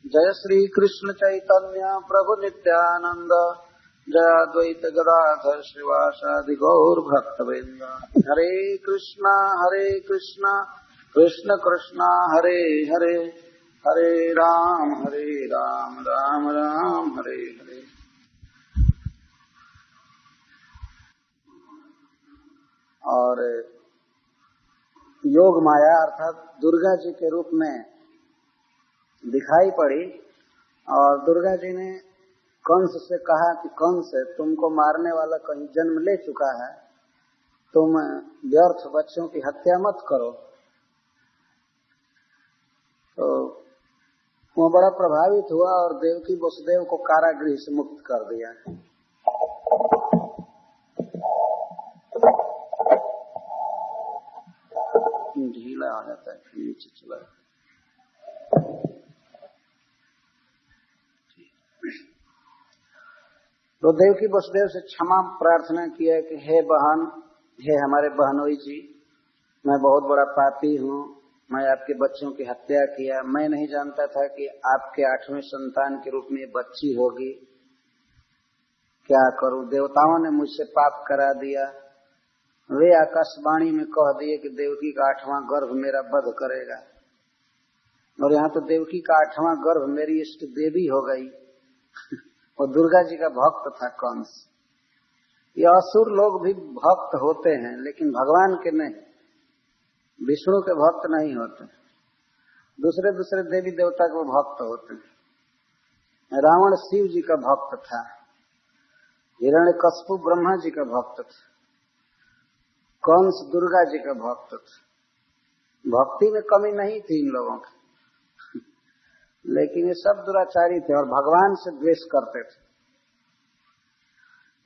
जय श्री कृष्ण चैतन्य प्रभु नित्यानंद, जय अद्वैत गदाधर श्रीवासादि गौर भक्तवृंद। हरे कृष्णा कृष्ण कृष्णा हरे हरे, हरे राम राम राम हरे हरे। और योग माया अर्थात दुर्गा जी के रूप में दिखाई पड़ी और दुर्गा जी ने कंस से कहा कि कंस तुमको मारने वाला कहीं जन्म ले चुका है, तुम व्यर्थ बच्चों की हत्या मत करो। तो वो बड़ा प्रभावित हुआ और देवकी वसुदेव को कारागृह से मुक्त कर दिया। ढीला हो जाता है, नीचे चला। तो देवकी वसुदेव से क्षमा प्रार्थना किया कि हे बहन, हे हमारे बहनोई जी, मैं बहुत बड़ा पापी हूँ, मैं आपके बच्चों की हत्या किया। मैं नहीं जानता था कि आपके 8वें संतान के रूप में बच्ची होगी। क्या करूं, देवताओं ने मुझसे पाप करा दिया। वे आकाशवाणी में कह दिए कि देवकी का 8वां गर्भ मेरा वध करेगा, और यहाँ तो देवकी का 8वां गर्भ मेरी इष्ट देवी हो गई। और दुर्गा जी का भक्त था कंस। ये असुर लोग भी भक्त होते हैं, लेकिन भगवान के नहीं, विष्णु के भक्त नहीं होते, दूसरे दूसरे देवी देवता के भक्त होते हैं। रावण शिव जी का भक्त था, हिरण्यकश्यप ब्रह्मा जी का भक्त था, कंस दुर्गा जी का भक्त था। भक्ति में कमी नहीं थी इन लोगों की, लेकिन ये सब दुराचारी थे और भगवान से द्वेष करते थे।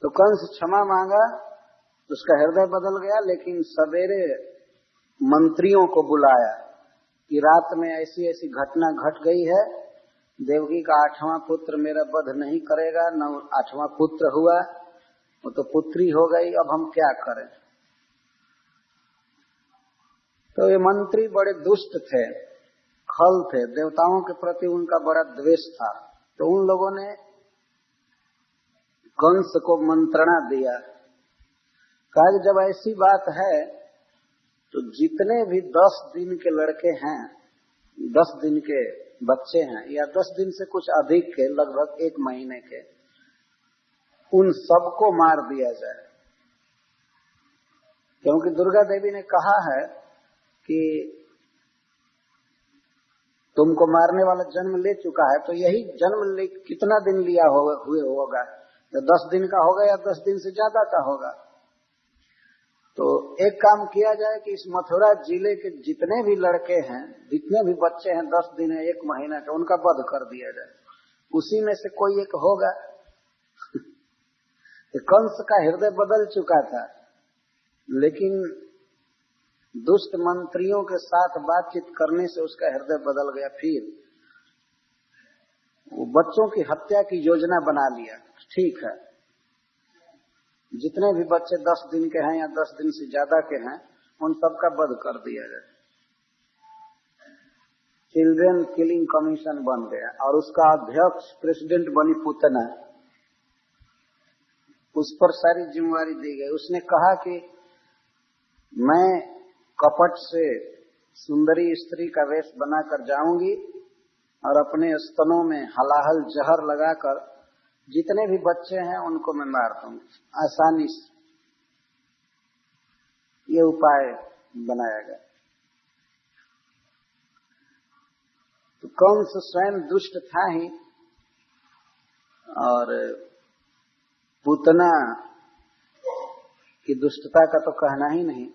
तो कंस क्षमा मांगा, उसका हृदय बदल गया, लेकिन सवेरे मंत्रियों को बुलाया कि रात में ऐसी ऐसी घटना घट गई है, देवकी का 8वां पुत्र मेरा वध नहीं करेगा, न 8वां पुत्र हुआ, वो तो पुत्री हो गई, अब हम क्या करें। तो ये मंत्री बड़े दुष्ट थे, खल थे, देवताओं के प्रति उनका बड़ा द्वेष था। तो उन लोगों ने कंस को मंत्रणा दिया, कहा कि जब ऐसी बात है तो जितने भी 10 दिन के लड़के हैं, 10 दिन के बच्चे हैं, या 10 दिन से कुछ अधिक के, लगभग 1 महीने के, उन सबको मार दिया जाए। क्योंकि दुर्गा देवी ने कहा है कि तुमको मारने वाला जन्म ले चुका है, तो यही जन्म कितना दिन लिया हुए होगा, तो 10 दिन का होगा या 10 दिन से ज्यादा का होगा। तो एक काम किया जाए कि इस मथुरा जिले के जितने भी लड़के हैं, जितने भी बच्चे हैं, 10 दिन है 1 महीना का, उनका वध कर दिया जाए, उसी में से कोई एक होगा। कंस का हृदय बदल चुका था, लेकिन दुष्ट मंत्रियों के साथ बातचीत करने से उसका हृदय बदल गया। फिर वो बच्चों की हत्या की योजना बना लिया। ठीक है, जितने भी बच्चे 10 दिन के हैं या 10 दिन से ज्यादा के हैं, उन सबका वध कर दिया जाए। चिल्ड्रन किलिंग कमीशन बन गया और उसका अध्यक्ष प्रेसिडेंट बनी पूतना। उस पर सारी जिम्मेवारी दी गई। उसने कहा कि मैं कपट से सुंदरी स्त्री का वेश बनाकर जाऊंगी और अपने स्तनों में हलाहल जहर लगाकर जितने भी बच्चे हैं उनको मैं मार दूंगी आसानी से। ये उपाय बनाया गया। तो कंस स्वयं दुष्ट था ही, और पूतना की दुष्टता का तो कहना ही नहीं।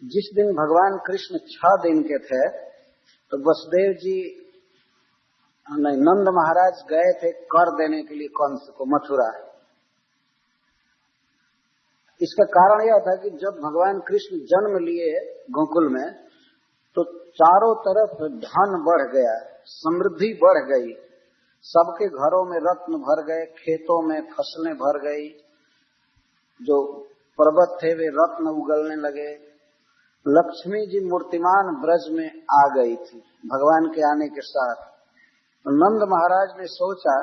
जिस दिन भगवान कृष्ण 6 दिन के थे, तो वसुदेव जी नहीं, नंद महाराज गए थे कर देने के लिए कंस को मथुरा। इसका कारण यह था कि जब भगवान कृष्ण जन्म लिए गोकुल में, तो चारों तरफ धन बढ़ गया, समृद्धि बढ़ गई, सबके घरों में रत्न भर गए, खेतों में फसलें भर गई, जो पर्वत थे वे रत्न उगलने लगे, लक्ष्मी जी मूर्तिमान ब्रज में आ गई थी भगवान के आने के साथ। नंद महाराज ने सोचा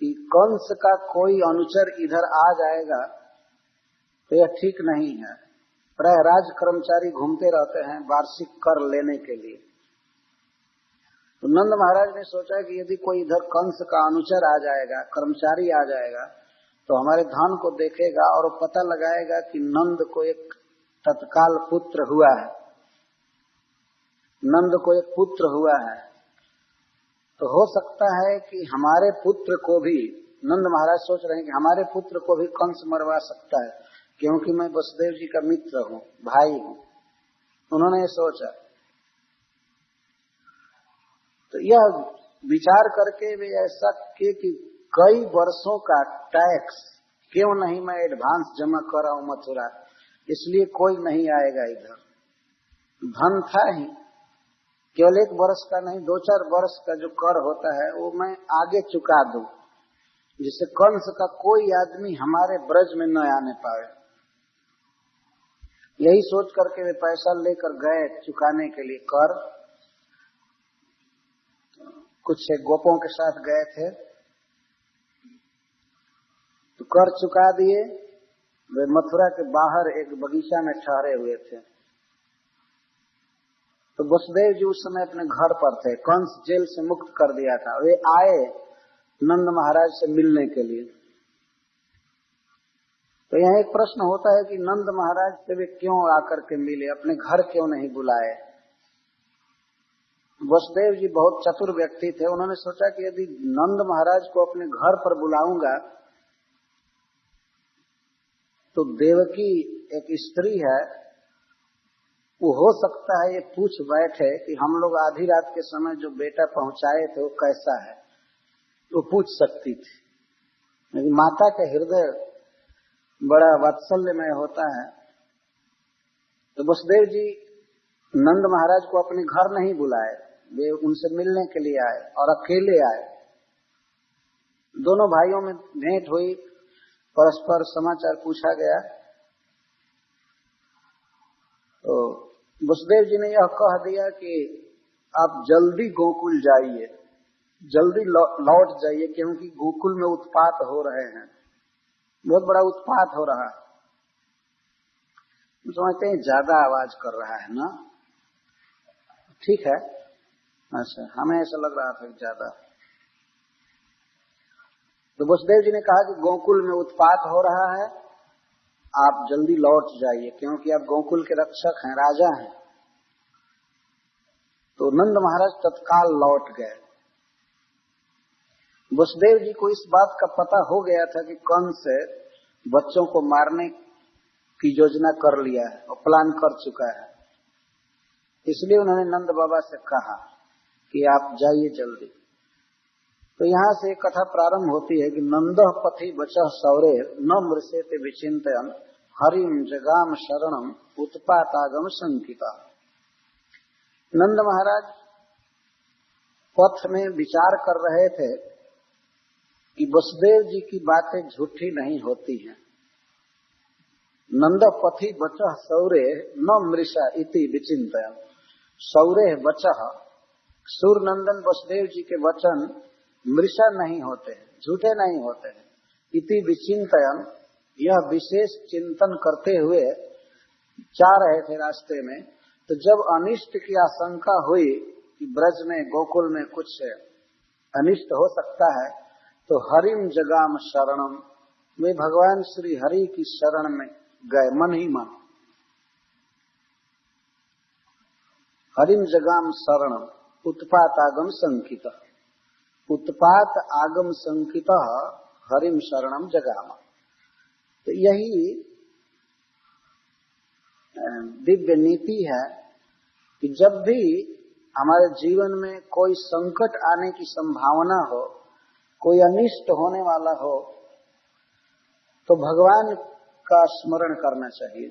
कि कंस का कोई अनुचर इधर आ जाएगा तो यह ठीक नहीं है। प्राय राज कर्मचारी घूमते रहते हैं वार्षिक कर लेने के लिए। तो नंद महाराज ने सोचा कि यदि कोई इधर कंस का अनुचर आ जाएगा, कर्मचारी आ जाएगा, तो हमारे धन को देखेगा और पता लगाएगा कि नंद को एक तत्काल पुत्र हुआ है, नंद को एक पुत्र हुआ है, तो हो सकता है कि हमारे पुत्र को भी, नंद महाराज सोच रहे हैं कि हमारे पुत्र को भी कंस मरवा सकता है, क्योंकि मैं वसुदेव जी का मित्र हूँ, भाई हूँ। उन्होंने सोचा। तो यह विचार करके वे ऐसा किए कि कई वर्षों का टैक्स क्यों नहीं मैं एडवांस जमा कर रहा हूं मथुरा, इसलिए कोई नहीं आएगा इधर। धन था ही, केवल 1 वर्ष का नहीं, 2-4 वर्ष का जो कर होता है वो मैं आगे चुका दूं, जिससे कंस का कोई आदमी हमारे ब्रज में न आने पाए। यही सोच करके वे पैसा लेकर गए चुकाने के लिए कर। कुछ गोपों के साथ गए थे तो कर चुका दिए। वे मथुरा के बाहर एक बगीचा में ठहरे हुए थे। तो वसुदेव जी उस समय अपने घर पर थे, कंस जेल से मुक्त कर दिया था। वे आए नंद महाराज से मिलने के लिए। तो यहाँ एक प्रश्न होता है कि नंद महाराज से वे क्यों आकर के मिले, अपने घर क्यों नहीं बुलाए। वसुदेव जी बहुत चतुर व्यक्ति थे। उन्होंने सोचा कि यदि नंद महाराज को अपने घर पर बुलाऊंगा तो देवकी एक स्त्री है, वो हो सकता है ये पूछ बैठे कि हम लोग आधी रात के समय जो बेटा पहुंचाए थे वो कैसा है, वो पूछ सकती थी। लेकिन माता का हृदय बड़ा वात्सल्यमय होता है। तो वसुदेव जी नंद महाराज को अपने घर नहीं बुलाए, वे उनसे मिलने के लिए आए और अकेले आए। दोनों भाइयों में भेंट हुई, परस्पर समाचार पूछा गया। तो वसुदेव जी ने यह कह दिया कि आप जल्दी गोकुल जाइए, जल्दी लौट जाइए, क्योंकि गोकुल में उत्पात हो रहे हैं, बहुत बड़ा उत्पात हो रहा है। समझते हैं ज्यादा आवाज कर रहा है ना, ठीक है। अच्छा, हमें ऐसा लग रहा था ज्यादा। तो वसुदेव जी ने कहा कि गोकुल में उत्पात हो रहा है, आप जल्दी लौट जाइए, क्योंकि आप गोकुल के रक्षक हैं, राजा हैं। तो नंद महाराज तत्काल लौट गए। वसुदेव जी को इस बात का पता हो गया था कि कंस बच्चों को मारने की योजना कर लिया है और प्लान कर चुका है। इसलिए उन्होंने नंद बाबा से कहा कि आप जाइए जल्दी। तो यहाँ से एक कथा प्रारंभ होती है कि नंदः पथि बचः सौरे न मृषेते विचिन्तयन् हरिम जगाम शरणम उत्पातागम शंकिता। नंद महाराज पथ में विचार कर रहे थे कि वसुदेव जी की बातें झूठी नहीं होती हैं। नंद पथि बचः सौरे न मृषा इति विचिन्तयन्। सौरे बचः, सूरनंदन वसुदेव जी के वचन मृषा नहीं होते हैं, झूठे नहीं होते हैं। इति विचिन्तयन्, यह विशेष चिंतन करते हुए जा रहे थे रास्ते में। तो जब अनिष्ट की आशंका हुई कि ब्रज में गोकुल में कुछ अनिष्ट हो सकता है, तो हरिम जगाम शरणम, वे भगवान श्री हरि की शरण में गए मन ही मन। हरिम जगाम शरणम उत्पात आगम संकित। उत्पात आगम संकित हरिम शरणम जगाम। तो यही दिव्य नीति है कि जब भी हमारे जीवन में कोई संकट आने की संभावना हो, कोई अनिष्ट होने वाला हो, तो भगवान का स्मरण करना चाहिए।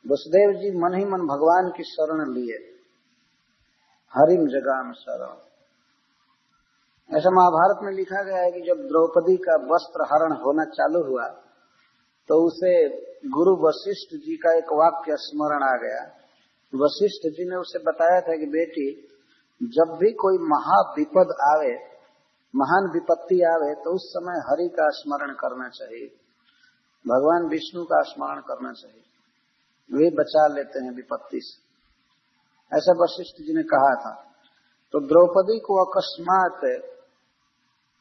वसुदेव जी मन ही मन भगवान की शरण लिए, हरिम जगाम शरण। ऐसा महाभारत में लिखा गया है कि जब द्रौपदी का वस्त्र हरण होना चालू हुआ तो उसे गुरु वशिष्ठ जी का एक वाक्य स्मरण आ गया। वशिष्ठ जी ने उसे बताया था कि बेटी, जब भी कोई महाविपद आवे, महान विपत्ति आवे, तो उस समय हरि का स्मरण करना चाहिए, भगवान विष्णु का स्मरण करना चाहिए, वे बचा लेते हैं विपत्ति से, ऐसा वशिष्ठ जी ने कहा था। तो द्रौपदी को अकस्मात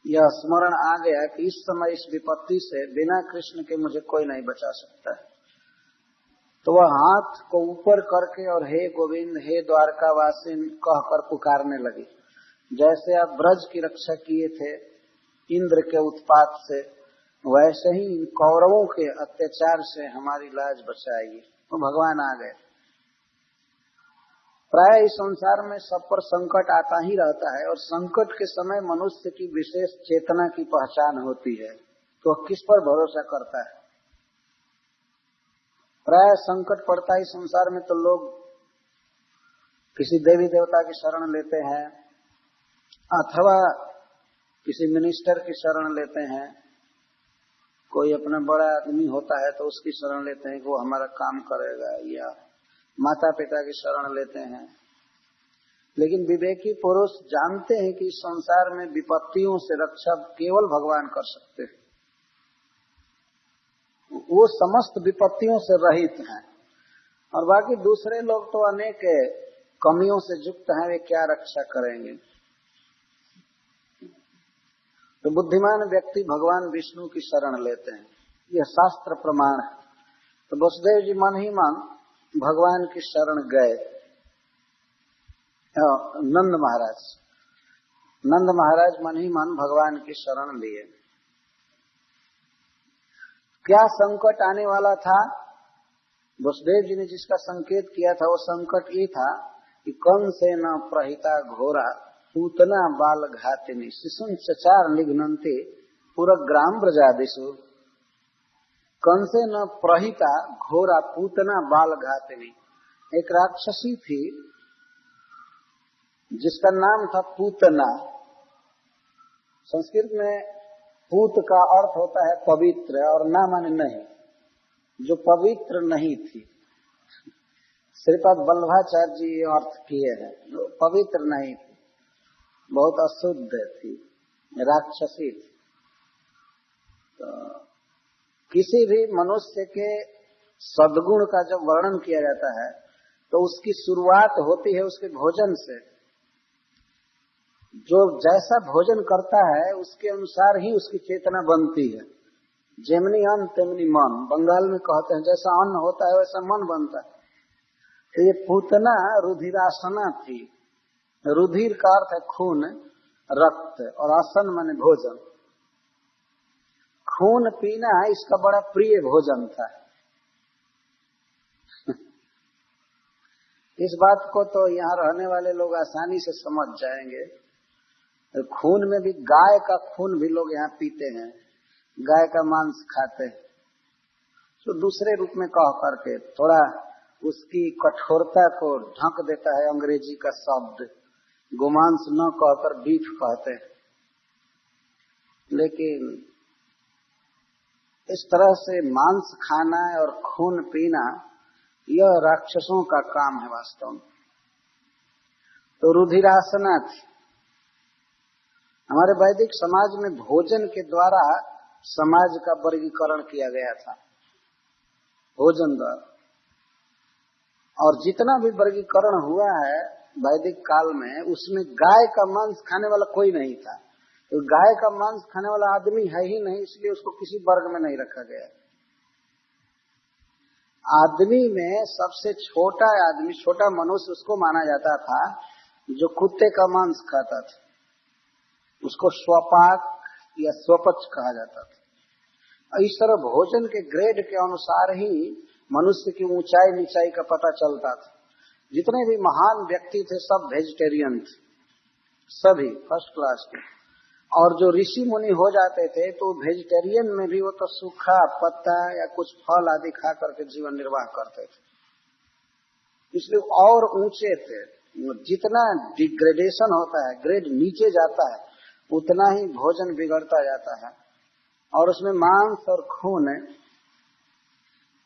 यह स्मरण आ गया कि इस समय इस विपत्ति से बिना कृष्ण के मुझे कोई नहीं बचा सकता है। तो वह हाथ को ऊपर करके और हे गोविंद, हे द्वारकावासिन कहकर पुकारने लगी। जैसे आप ब्रज की रक्षा किए थे इंद्र के उत्पात से, वैसे ही इन कौरवों के अत्याचार से हमारी लाज बचाइए। तो भगवान आ गए। प्राय इस संसार में सब पर संकट आता ही रहता है, और संकट के समय मनुष्य की विशेष चेतना की पहचान होती है तो किस पर भरोसा करता है। प्राय संकट पड़ता है इस संसार में तो लोग किसी देवी देवता की शरण लेते हैं, अथवा किसी मिनिस्टर की शरण लेते हैं, कोई अपना बड़ा आदमी होता है तो उसकी शरण लेते हैं कि वो हमारा काम करेगा, या माता पिता की शरण लेते हैं। लेकिन विवेकी पुरुष जानते हैं कि इस संसार में विपत्तियों से रक्षा केवल भगवान कर सकते हैं। वो समस्त विपत्तियों से रहित हैं, और बाकी दूसरे लोग तो अनेक कमियों से युक्त हैं, वे क्या रक्षा करेंगे। तो बुद्धिमान व्यक्ति भगवान विष्णु की शरण लेते हैं, यह शास्त्र प्रमाण है। तो वसुदेव जी मन ही मन भगवान की शरण गए। नंद महाराज मन ही मन भगवान की शरण लिए। क्या संकट आने वाला था? वसुदेव जी ने जिसका संकेत किया था वो संकट ये था कि कंसेन प्रहिता घोरा पूतना बाल घातिनी शिशुन चचार निघ्नन्ते पुरग्राम ब्रजादिषु। कंसेन प्रहिता घोरा पूतना बाल घातिनी, एक राक्षसी थी जिसका नाम था पूतना। संस्कृत में पूत का अर्थ होता है पवित्र, और ना माने नहीं, जो पवित्र नहीं थी। श्रीपाद वल्लभाचार्य जी ये अर्थ किए हैं, जो पवित्र नहीं थी, बहुत अशुद्ध थी, राक्षसी थी। तो किसी भी मनुष्य के सद्गुण का जब वर्णन किया जाता है तो उसकी शुरुआत होती है उसके भोजन से। जो जैसा भोजन करता है उसके अनुसार ही उसकी चेतना बनती है। जेमनी अन्न तेमनी मन, बंगाल में कहते हैं जैसा अन्न होता है वैसा मन बनता है। तो ये पूतना रुधिरासना थी। रुधिर का अर्थ है खून, रक्त, और आसन माने भोजन। खून पीना इसका बड़ा प्रिय भोजन था। इस बात को तो यहाँ रहने वाले लोग आसानी से समझ जाएंगे। खून में भी गाय का खून भी लोग यहाँ पीते हैं, गाय का मांस खाते हैं। तो दूसरे रूप में कह करके थोड़ा उसकी कठोरता को ढक देता है अंग्रेजी का शब्द, गोमांस न कहकर बीफ कहते हैं। लेकिन इस तरह से मांस खाना और खून पीना यह राक्षसों का काम है वास्तव में। तो रुधिरासना थी। हमारे वैदिक समाज में भोजन के द्वारा समाज का वर्गीकरण किया गया था, भोजन द्वारा। और जितना भी वर्गीकरण हुआ है वैदिक काल में, उसमें गाय का मांस खाने वाला कोई नहीं था। तो गाय का मांस खाने वाला आदमी है ही नहीं, इसलिए उसको किसी वर्ग में नहीं रखा गया। आदमी में सबसे छोटा आदमी, छोटा मनुष्य उसको माना जाता था जो कुत्ते का मांस खाता था। उसको स्वपाक या स्वपच कहा जाता था। इस तरह भोजन के ग्रेड के अनुसार ही मनुष्य की ऊंचाई नीचाई का पता चलता था। जितने भी महान व्यक्ति थे सब वेजिटेरियन थे, सभी फर्स्ट क्लास के। और जो ऋषि मुनि हो जाते थे तो वेजिटेरियन में भी वो तो सूखा पत्ता या कुछ फल आदि खा करके जीवन निर्वाह करते थे, इसलिए और ऊंचे थे। जितना डिग्रेडेशन होता है, ग्रेड नीचे जाता है, उतना ही भोजन बिगड़ता जाता है। और उसमें मांस और खून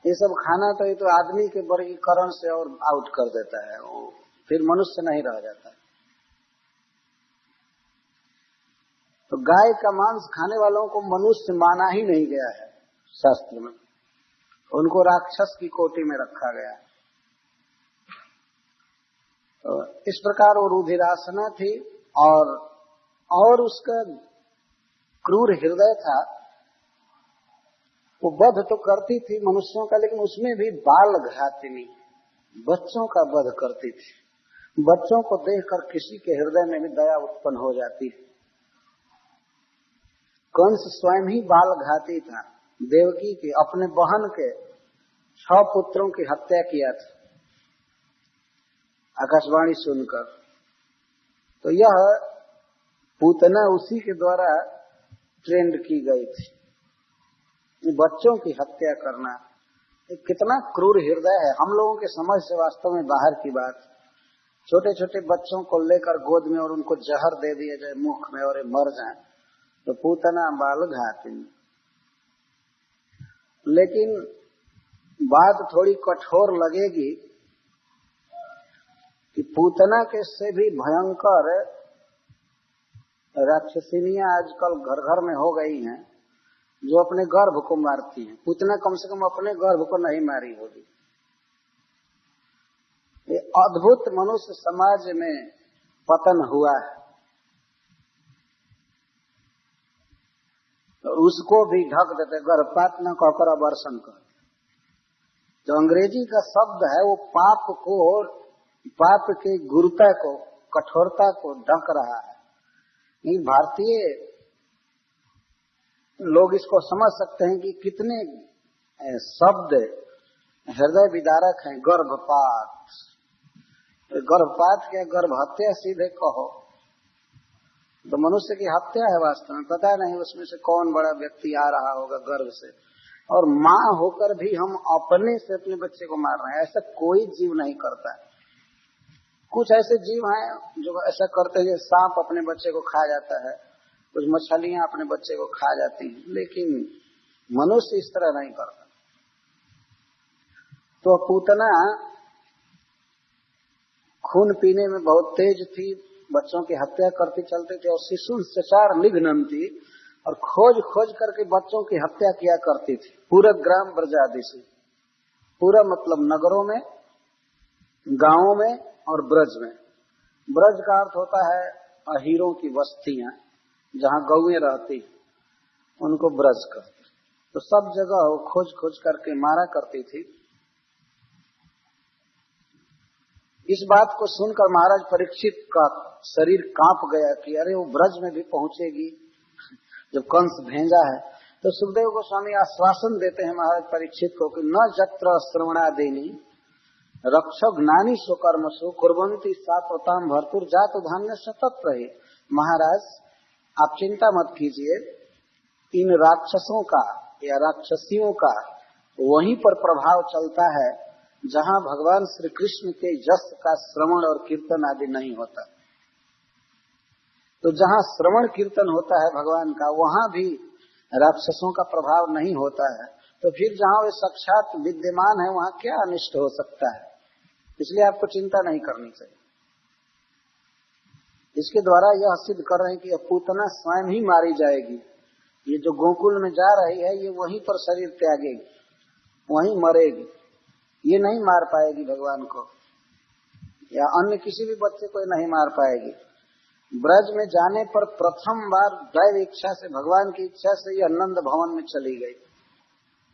ये सब खाना तो ये तो आदमी के वर्गीकरण से और आउट कर देता है, वो फिर मनुष्य नहीं रह जाता। तो गाय का मांस खाने वालों को मनुष्य माना ही नहीं गया है शास्त्र में, उनको राक्षस की कोटि में रखा गया है। तो इस प्रकार वो रुधिरासना थी और उसका क्रूर हृदय था। वो वध तो करती थी मनुष्यों का, लेकिन उसमें भी बाल घातिनी बच्चों का वध करती थी। बच्चों को देखकर किसी के हृदय में भी दया उत्पन्न हो जाती है। कंस स्वयं ही बाल घाती था। देवकी के अपने बहन के 6 पुत्रों की हत्या किया था आकाशवाणी सुनकर। तो यह पूतना उसी के द्वारा ट्रेंड की गई थी। बच्चों की हत्या करना कितना क्रूर हृदय है, हम लोगों के समझ से वास्तव में बाहर की बात। छोटे छोटे बच्चों को लेकर गोद में और उनको जहर दे दिया जाए मुख में और ये मर जाए, तो पूतना बाल घातिनी। लेकिन बात थोड़ी कठोर लगेगी कि पूतना के से भी भयंकर राक्षसिनियां आजकल घर घर में हो गई हैं, जो अपने गर्भ को मारती हैं। पूतना कम से कम अपने गर्भ को नहीं मारी होगी। ये अद्भुत मनुष्य समाज में पतन हुआ है। तो उसको भी ढक देते, गर्भपात न कहकर अबॉर्शन कर। जो अंग्रेजी का शब्द है वो पाप के गुरुता को, कठोरता को ढक रहा है। ये भारतीय लोग इसको समझ सकते हैं कि कितने शब्द हृदय विदारक हैं। गर्भपात क्या, गर्भहत्या सीधे कहो तो मनुष्य की हत्या है। वास्तव में पता नहीं उसमें से कौन बड़ा व्यक्ति आ रहा होगा गर्भ से, और माँ होकर भी हम अपने से अपने बच्चे को मार रहे हैं। ऐसा कोई जीव नहीं करता है। कुछ ऐसे जीव हैं जो ऐसा करते हैं, सांप अपने बच्चे को खा जाता है, कुछ मछलियां अपने बच्चे को खा जाती हैं, लेकिन मनुष्य इस तरह नहीं करता। तो पूतना खून पीने में बहुत तेज थी, बच्चों की हत्या करती चलती थी, और शिशु सचार निघ्नन थी, और खोज खोज करके बच्चों की हत्या किया करती थी। पूरा ग्राम ब्रजादि से, पूरा मतलब नगरों में, गांवों में और ब्रज में। ब्रज का अर्थ होता है अहीरों की बस्तियां, जहां गौएं रहती उनको ब्रज करते। तो सब जगह वो खोज खोज करके मारा करती थी। इस बात को सुनकर महाराज परीक्षित का शरीर कांप गया कि अरे वो ब्रज में भी पहुंचेगी। जब कंस भेजा है तो सुखदेव गोस्वामी आश्वासन देते हैं महाराज परीक्षित को कि न जत्र श्रवणादिनी रक्षो ज्ञानी स्वकर्मसु कुर्वन्ति सात्वताम भरपूर जात धान्य सतत रहे। महाराज आप चिंता मत कीजिए, इन राक्षसों का या राक्षसियों का वहीं पर प्रभाव चलता है जहां भगवान श्री कृष्ण के यश का श्रवण और कीर्तन आदि नहीं होता। तो जहां श्रवण कीर्तन होता है भगवान का, वहां भी राक्षसों का प्रभाव नहीं होता है। तो फिर जहां वे साक्षात विद्यमान है वहां क्या अनिष्ट हो सकता है। इसलिए आपको चिंता नहीं करनी चाहिए। इसके द्वारा यह सिद्ध कर रहे हैं कि पूतना स्वयं ही मारी जाएगी। ये जो गोकुल में जा रही है ये वहीं पर शरीर त्यागेगी, वहीं मरेगी। ये नहीं मार पाएगी भगवान को, या अन्य किसी भी बच्चे को नहीं मार पाएगी। ब्रज में जाने पर प्रथम बार दैव इच्छा से, भगवान की इच्छा से यह नंद भवन में चली गई।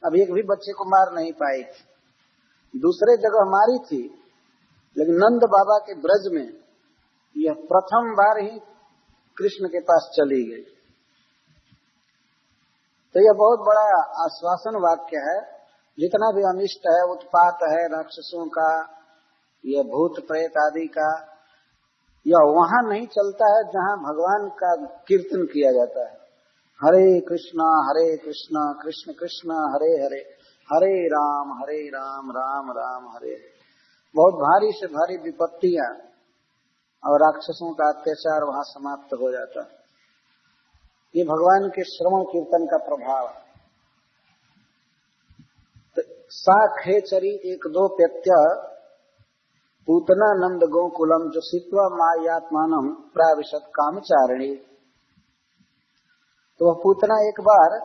अब एक भी बच्चे को मार नहीं पाई थी। दूसरे जगह मारी थी, लेकिन नंद बाबा के ब्रज में यह प्रथम बार ही कृष्ण के पास चली गई। तो यह बहुत बड़ा आश्वासन वाक्य है। जितना भी अनिष्ट है, उत्पात है राक्षसों का, यह भूत प्रेत आदि का, यह वहां नहीं चलता है जहां भगवान का कीर्तन किया जाता है। हरे कृष्ण कृष्ण कृष्ण हरे हरे, हरे राम राम राम हरे। बहुत भारी से भारी विपत्तियां और राक्षसों का अत्याचार वहां समाप्त हो जाता है। ये भगवान के श्रवण कीर्तन का प्रभाव है। तो सा खेचरी एक दो प्रत्यय पूतना नंद गोकुलम जो सित्वा मायात्मानम प्राविशत कामचारिणी। तो वह पूतना एक बार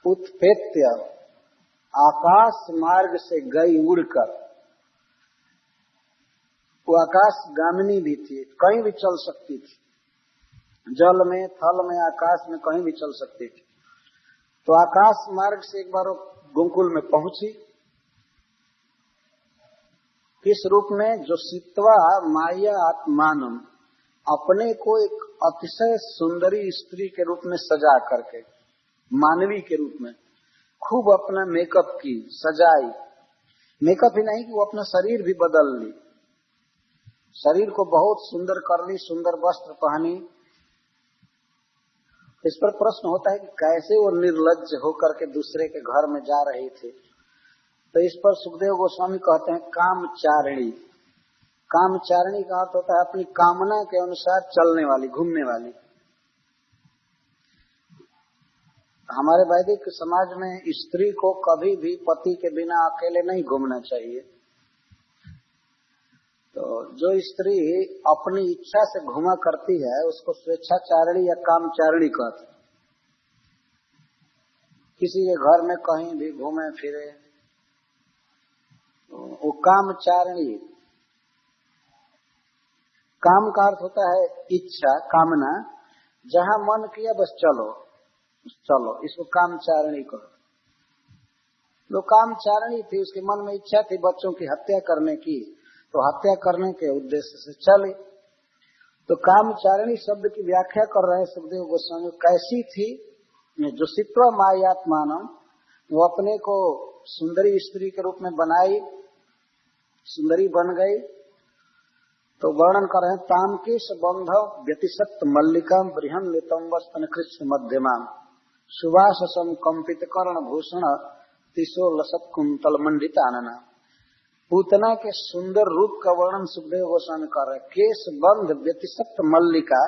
उत्पेत्य आकाश मार्ग से गई उड़कर। वो आकाश गामिनी भी थी, कहीं भी चल सकती थी, जल में, थल में, आकाश में, कहीं भी चल सकती थी। तो आकाश मार्ग से एक बार वो गोकुल में पहुंची। किस रूप में? जो सित्वा माया आत्मानम, अपने को एक अतिशय सुंदरी स्त्री के रूप में सजा करके, मानवी के रूप में खूब अपना मेकअप की, सजाई। मेकअप ही नहीं कि वो अपना शरीर भी बदल ली, शरीर को बहुत सुंदर कर ली, सुंदर वस्त्र पहनी। इस पर प्रश्न होता है कि कैसे वो निर्लज्ज होकर के दूसरे के घर में जा रही थी। तो इस पर सुखदेव गोस्वामी कहते हैं कामचारिणी। कामचारिणी का अर्थ होता है अपनी कामना के अनुसार चलने वाली, घूमने वाली। हमारे वैदिक समाज में स्त्री को कभी भी पति के बिना अकेले नहीं घूमना चाहिए। तो जो स्त्री अपनी इच्छा से घुमा करती है उसको स्वेच्छाचारिणी या कामचारिणी कहते हैं। किसी के घर में कहीं भी घूमे फिरे तो वो कामचारिणी। काम का अर्थ होता है इच्छा, कामना, जहां मन किया बस चलो चलो, इसको कामचारिणी कहो। वो कामचारिणी थी, उसके मन में इच्छा थी बच्चों की हत्या करने की, तो हत्या करने के उद्देश्य से चली। तो कामचारिणी शब्द की व्याख्या कर रहे हैं सुखदेव गोस्वामी। कैसी थी? जो सित्वा मायात्मानम, वो अपने को सुंदरी स्त्री के रूप में बनाई, सुंदरी बन गई। तो वर्णन कर रहे हैं तामकेश बंधव व्यतिशक्त मल्लिका बृहन नितंब स्तन कृष्ण मध्यमाम सुवाससम कंपित कर्ण भूषण तिशो लसत कुंतल मंडित आनना। पूतना के सुंदर रूप का वर्णन सुखदेव गोस्वामी कर रहे हैं। केश बंध व्यतिशक्त मल्लिका,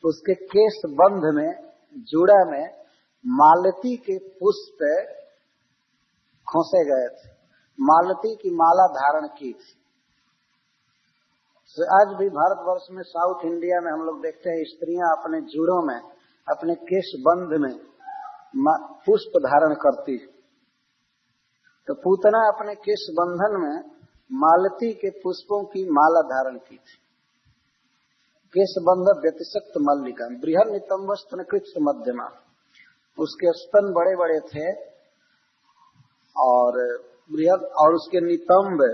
उसके केश बंध में, जुड़ा में मालती के पुष्प खोसे गए थे, मालती की माला धारण की थी। आज भी भारतवर्ष में, साउथ इंडिया में हम लोग देखते हैं स्त्रियां अपने जुड़ों में, अपने केश बंध में पुष्प धारण करती है। तो पूतना अपने केश बंधन में मालती के पुष्पों की माला धारण की थी। केश बंध व्यतिशक्त मल्लिका बृहन नितंब स्तन कृष्ण मध्यमा, उसके स्तन बड़े बड़े थे और बृहद, और उसके नितंब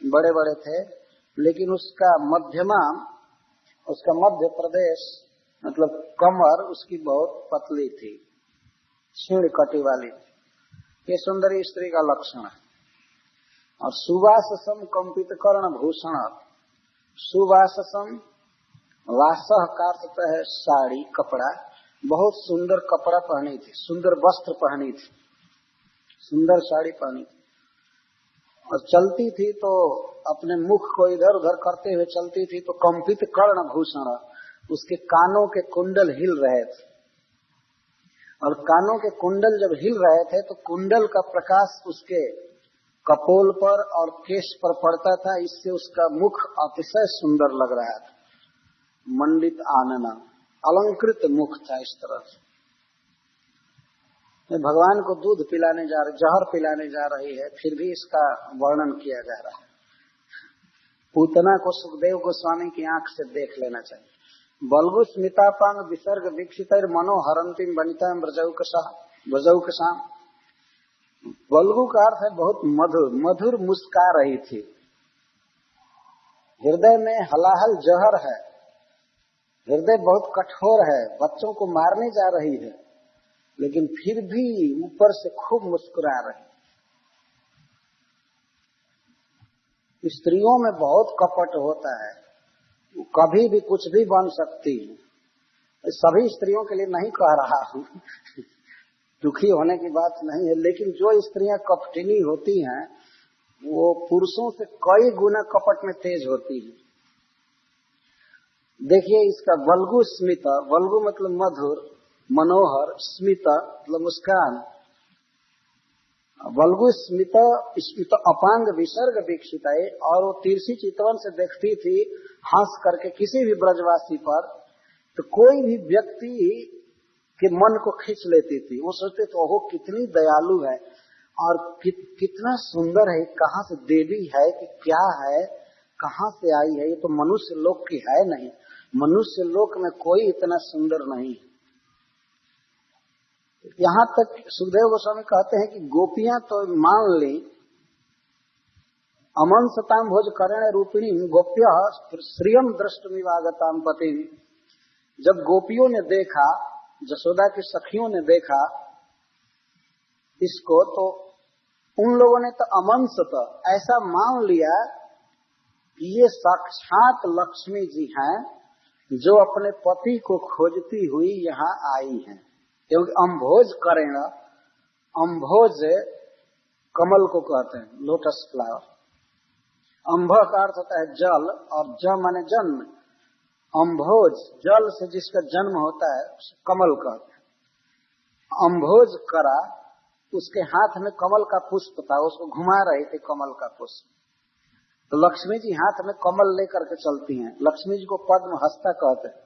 बड़े बड़े थे, लेकिन उसका मध्यमा, उसका मध्य प्रदेश मतलब कमर उसकी बहुत पतली थी, छीण कटी वाली थी। ये सुंदरी स्त्री का लक्षण है। और सुवाससम कंपित कर्ण भूषण, सुवाससम, वासह का अर्थ है साड़ी, कपड़ा, बहुत सुंदर कपड़ा पहनी थी, सुंदर वस्त्र पहनी थी, सुंदर साड़ी पहनी थी। और चलती थी तो अपने मुख को इधर उधर करते हुए चलती थी। तो कंपित कर्ण भूषण, उसके कानों के कुंडल हिल रहे थे, और कानों के कुंडल जब हिल रहे थे तो कुंडल का प्रकाश उसके कपोल पर और केश पर पड़ता था, इससे उसका मुख अतिशय सुंदर लग रहा था। मंडित आनना, अलंकृत मुख था इस तरह से। भगवान को दूध पिलाने जा रही, जहर पिलाने जा रही है, फिर भी इसका वर्णन किया जा रहा है। पूतना को सुखदेव गोस्वामी की आंख से देख लेना चाहिए। बल्गु स्मितापांग विसर्ग दीक्षित मनोहरंतिम वनिता ब्रजौकसा। बल्गु का अर्थ है बहुत मधुर, मधुर मुस्का रही थी। हृदय में हलाहल जहर है, हृदय बहुत कठोर है, बच्चों को मारने जा रही है, लेकिन फिर भी ऊपर से खूब मुस्कुरा रही। स्त्रियों में बहुत कपट होता है, कभी भी कुछ भी बन सकती है। सभी स्त्रियों के लिए नहीं कह रहा हूँ, दुखी होने की बात नहीं है, लेकिन जो स्त्रियां कपटिनी होती हैं वो पुरुषों से कई गुना कपट में तेज होती है। देखिए इसका वल्गु स्मित, वल्गु मतलब मधुर, मनोहर, स्मित मतलब मुस्कान, बल्गु स्मित स्मित अपांग विसर्ग वीक्षिताए, और वो तिरछी चितवन से देखती थी हंस करके किसी भी ब्रजवासी पर, तो कोई भी व्यक्ति के मन को खींच लेती थी। वो सोचते थे ओहो कितनी दयालु है और कितना सुंदर है, कहाँ से देवी है कि क्या है, कहाँ से आई है, ये तो मनुष्य लोक की है नहीं, मनुष्य लोक में कोई इतना सुंदर नहीं। यहाँ तक सुखदेव गोस्वामी कहते हैं कि गोपियां तो मान ली, अमन सताम भोज करण रूपिणी गोप्य श्रियम दृष्टमिवागताम पति। जब गोपियों ने देखा, जसोदा की सखियों ने देखा इसको, तो उन लोगों ने तो अमंसत ऐसा मान लिया कि ये साक्षात लक्ष्मी जी हैं जो अपने पति को खोजती हुई यहाँ आई हैं। क्योंकि अम्भोज करेण, अम्भोज कमल को कहते हैं, लोटस फ्लावर। अम्भ का अर्थ होता है जल, और ज माने जन्म। अम्भोज जल से जिसका जन्म होता है कमल कहते हैं। अम्भोज करा, उसके हाथ में कमल का पुष्प था, उसको घुमा रहे थे कमल का पुष्प। तो लक्ष्मी जी हाथ में कमल लेकर के चलती हैं। लक्ष्मी जी को पद्म हस्ता कहते हैं,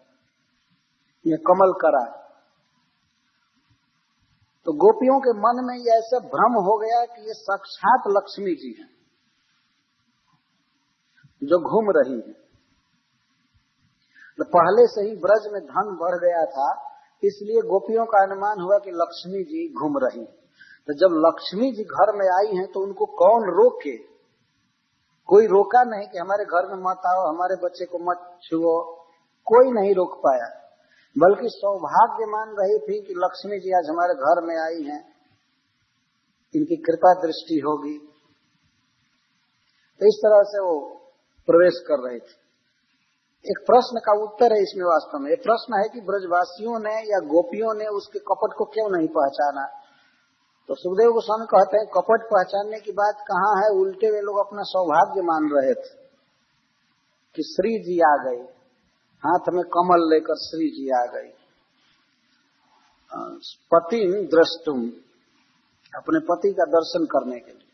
ये कमल करा। तो गोपियों के मन में ये ऐसा भ्रम हो गया कि ये साक्षात लक्ष्मी जी हैं जो घूम रही हैं। तो पहले से ही ब्रज में धन बढ़ गया था, इसलिए गोपियों का अनुमान हुआ कि लक्ष्मी जी घूम रही हैं। तो जब लक्ष्मी जी घर में आई हैं तो उनको कौन रोके? कोई रोका नहीं कि हमारे घर में मत आओ, हमारे बच्चे को मत छुओ, कोई नहीं रोक पाया। बल्कि सौभाग्य मान रही थी कि लक्ष्मी जी आज हमारे घर में आई हैं, इनकी कृपा दृष्टि होगी। तो इस तरह से वो प्रवेश कर रही थी। एक प्रश्न का उत्तर है इसमें वास्तव में। एक प्रश्न है कि ब्रजवासियों ने या गोपियों ने उसके कपट को क्यों नहीं पहचाना? तो सुखदेव गोस्वामी कहते हैं कपट पहचानने की बात कहाँ है, उल्टे वे लोग अपना सौभाग्य मान रहे थे कि श्री जी आ गई, हाथ में कमल लेकर श्री जी आ गई। पति द्रष्टुम, अपने पति का दर्शन करने के लिए।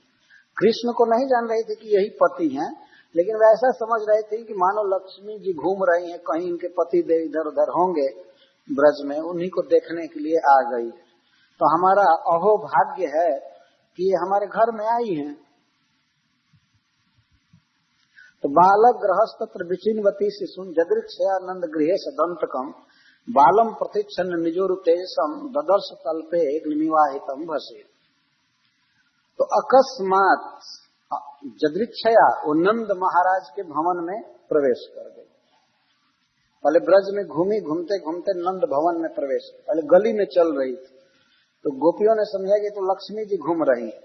कृष्ण को नहीं जान रहे थे कि यही पति हैं, लेकिन वे ऐसा समझ रहे थे कि मानो लक्ष्मी जी घूम रही हैं, कहीं इनके पति देव इधर उधर होंगे ब्रज में, उन्हीं को देखने के लिए आ गई। तो हमारा अहोभाग्य है कि ये हमारे घर में आई हैं। तो बालक गृहस्त्र विचिन्वती शिशु जदृक्षयानंद गृहे सदंतकम बालम प्रतीक्षण निजोरु तेजसम ददर्श तल्पे निवाहितम भसे। तो अकस्मात जदृक्षया वो नंद महाराज के भवन में प्रवेश कर गई। पहले ब्रज में घूमी, घूमते घूमते नंद भवन में प्रवेश, पहले गली में चल रही थी तो गोपियों ने समझा कि तो लक्ष्मी जी घूम रही है।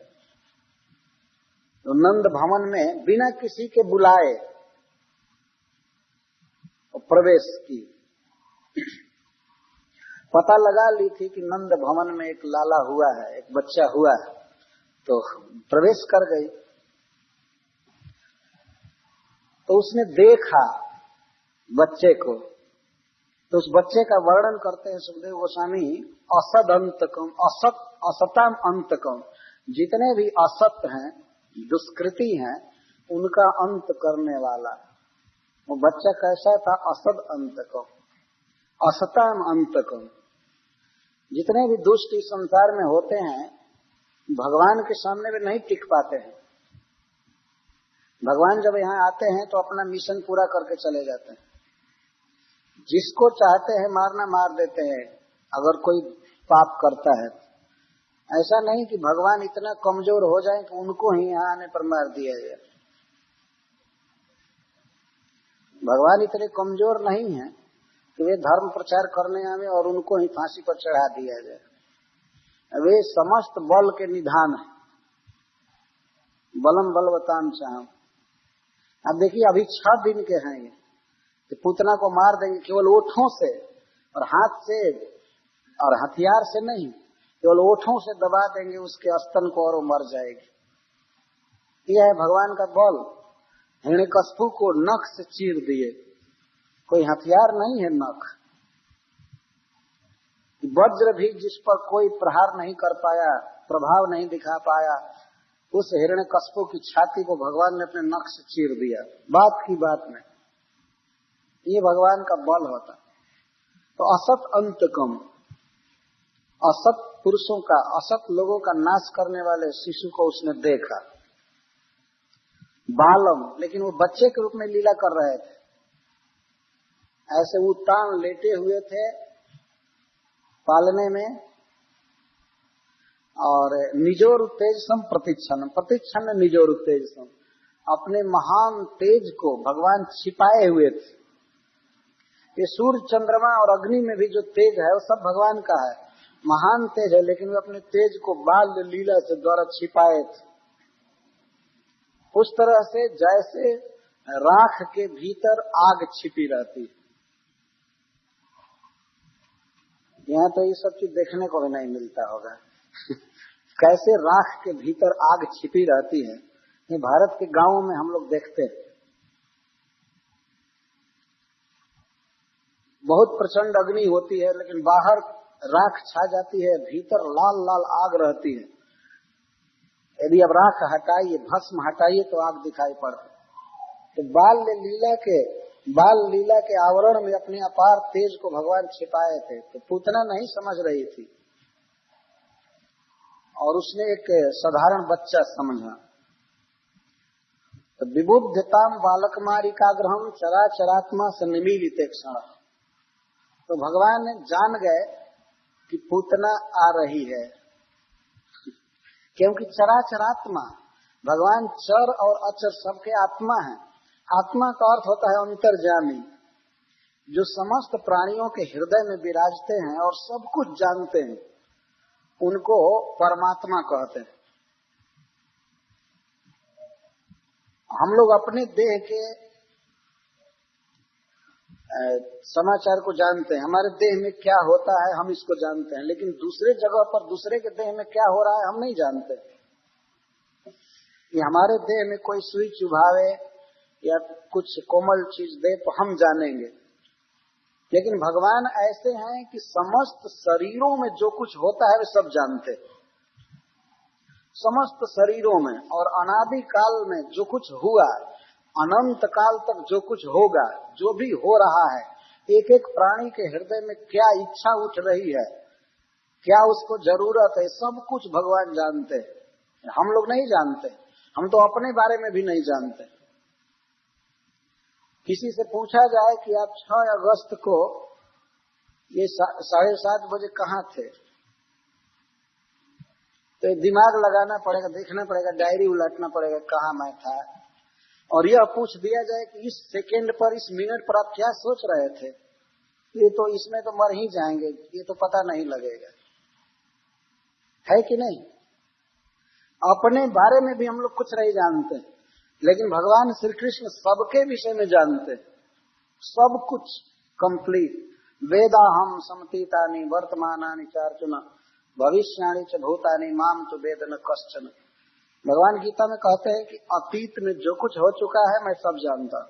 तो नंद भवन में बिना किसी के बुलाए प्रवेश की। पता लगा ली थी कि नंद भवन में एक लाला हुआ है, एक बच्चा हुआ है, तो प्रवेश कर गई। तो उसने देखा बच्चे को, तो उस बच्चे का वर्णन करते हैं सुखदेव गोस्वामी, असद अंतकम, असत असताम अंतकम, जितने भी असत हैं, दुष्कृति हैं, उनका अंत करने वाला वो बच्चा कैसा था? असद अंतकम, असताम अंतकम। जितने भी दुष्ट इस संसार में होते हैं भगवान के सामने वे नहीं टिक पाते हैं। भगवान जब यहाँ आते हैं तो अपना मिशन पूरा करके चले जाते हैं। जिसको चाहते हैं मारना मार देते हैं अगर कोई पाप करता है। ऐसा नहीं कि भगवान इतना कमजोर हो जाए कि उनको ही यहाँ आने पर मार दिया जाए। भगवान इतने कमजोर नहीं है कि वे धर्म प्रचार करने आवे और उनको ही फांसी पर चढ़ा दिया जाए। वे समस्त बल के निधान है। बलम बलवताम चाहम। अब देखिए अभी 6 दिन के हैं ये, तो पूतना को मार देंगे केवल ओठों से और हाथ से और हथियार से नहीं, केवल ओठों से दबा देंगे उसके स्तन को और वो मर जाएगी। यह है भगवान का बल। हिरण्यकश्यप को नख से चीर दिए, कोई हथियार नहीं है नख। कि वज्र भी जिस पर कोई प्रहार नहीं कर पाया, प्रभाव नहीं दिखा पाया, उस हिरण्यकश्यप की छाती को भगवान ने अपने नख से चीर दिया, बात की बात में। ये भगवान का बल होता। तो असत अंतकम, असत पुरुषों का, असत लोगों का नाश करने वाले शिशु को उसने देखा। बालम, लेकिन वो बच्चे के रूप में लीला कर रहे थे। ऐसे उत्तान लेटे हुए थे पालने में, और निजोर उत्तेजसम प्रतिक्षण, प्रतिक्षण निजोर उत्तेजसम, अपने महान तेज को भगवान छिपाए हुए थे। ये सूर्य चंद्रमा और अग्नि में भी जो तेज है वो सब भगवान का है, महान तेज है, लेकिन वे अपने तेज को बाल लीला से द्वारा छिपाए थे। उस तरह से जैसे राख के भीतर आग छिपी रहती है। यहाँ तो ये सब चीज देखने को भी नहीं मिलता होगा। कैसे राख के भीतर आग छिपी रहती है, ये भारत के गांवों में हम लोग देखते हैं। बहुत प्रचंड अग्नि होती है, लेकिन बाहर राख छा जाती है, भीतर लाल लाल आग रहती है। यदि अब राख हटाइए, भस्म हटाइए तो आग दिखाई पड़ती। तो बाल लीला के आवरण में अपने अपार तेज को भगवान छिपाए थे। तो पूतना नहीं समझ रही थी और उसने एक साधारण बच्चा समझा। तो विबुद्धताम बालकमारिकाग्रहम चराचरात्मा से निमीलित क्षण। तो भगवान जान गए कि पूतना आ रही है, क्योंकि चराचरात्मा, भगवान चर और अचर सबके आत्मा है। आत्मा का अर्थ होता है अंतर्यामी, जो समस्त प्राणियों के हृदय में विराजते हैं और सब कुछ जानते हैं, उनको परमात्मा कहते हैं। हम लोग अपने देह के समाचार को जानते हैं, हमारे देह में क्या होता है हम इसको जानते हैं, लेकिन दूसरे जगह पर दूसरे के देह में क्या हो रहा है हम नहीं जानते। कि हमारे देह में कोई सुई चुभावे या कुछ कोमल चीज दे तो हम जानेंगे, लेकिन भगवान ऐसे हैं कि समस्त शरीरों में जो कुछ होता है वे सब जानते हैं। समस्त शरीरों में और अनादि काल में जो कुछ हुआ, अनंत काल तक जो कुछ होगा, जो भी हो रहा है, एक एक प्राणी के हृदय में क्या इच्छा उठ रही है, क्या उसको जरूरत है, सब कुछ भगवान जानते हैं। हम लोग नहीं जानते, हम तो अपने बारे में भी नहीं जानते। किसी से पूछा जाए कि आप 6 अगस्त को ये 7:30 बजे कहाँ थे, तो दिमाग लगाना पड़ेगा, देखना पड़ेगा, डायरी उलटना पड़ेगा कहाँ मैं था। और यह पूछ दिया जाए कि इस सेकेंड पर, इस मिनट पर आप क्या सोच रहे थे, ये तो इसमें तो मर ही जाएंगे, ये तो पता नहीं लगेगा, है कि नहीं। अपने बारे में भी हम लोग कुछ नहीं जानते, लेकिन भगवान श्री कृष्ण सबके विषय में जानते, सब कुछ कंप्लीट। वेदा हम समतीतानि वर्तमानानि चार्जुन भविष्याणि च भूतानि माम तो वेद न कश्चन। भगवान गीता में कहते हैं कि अतीत में जो कुछ हो चुका है मैं सब जानता,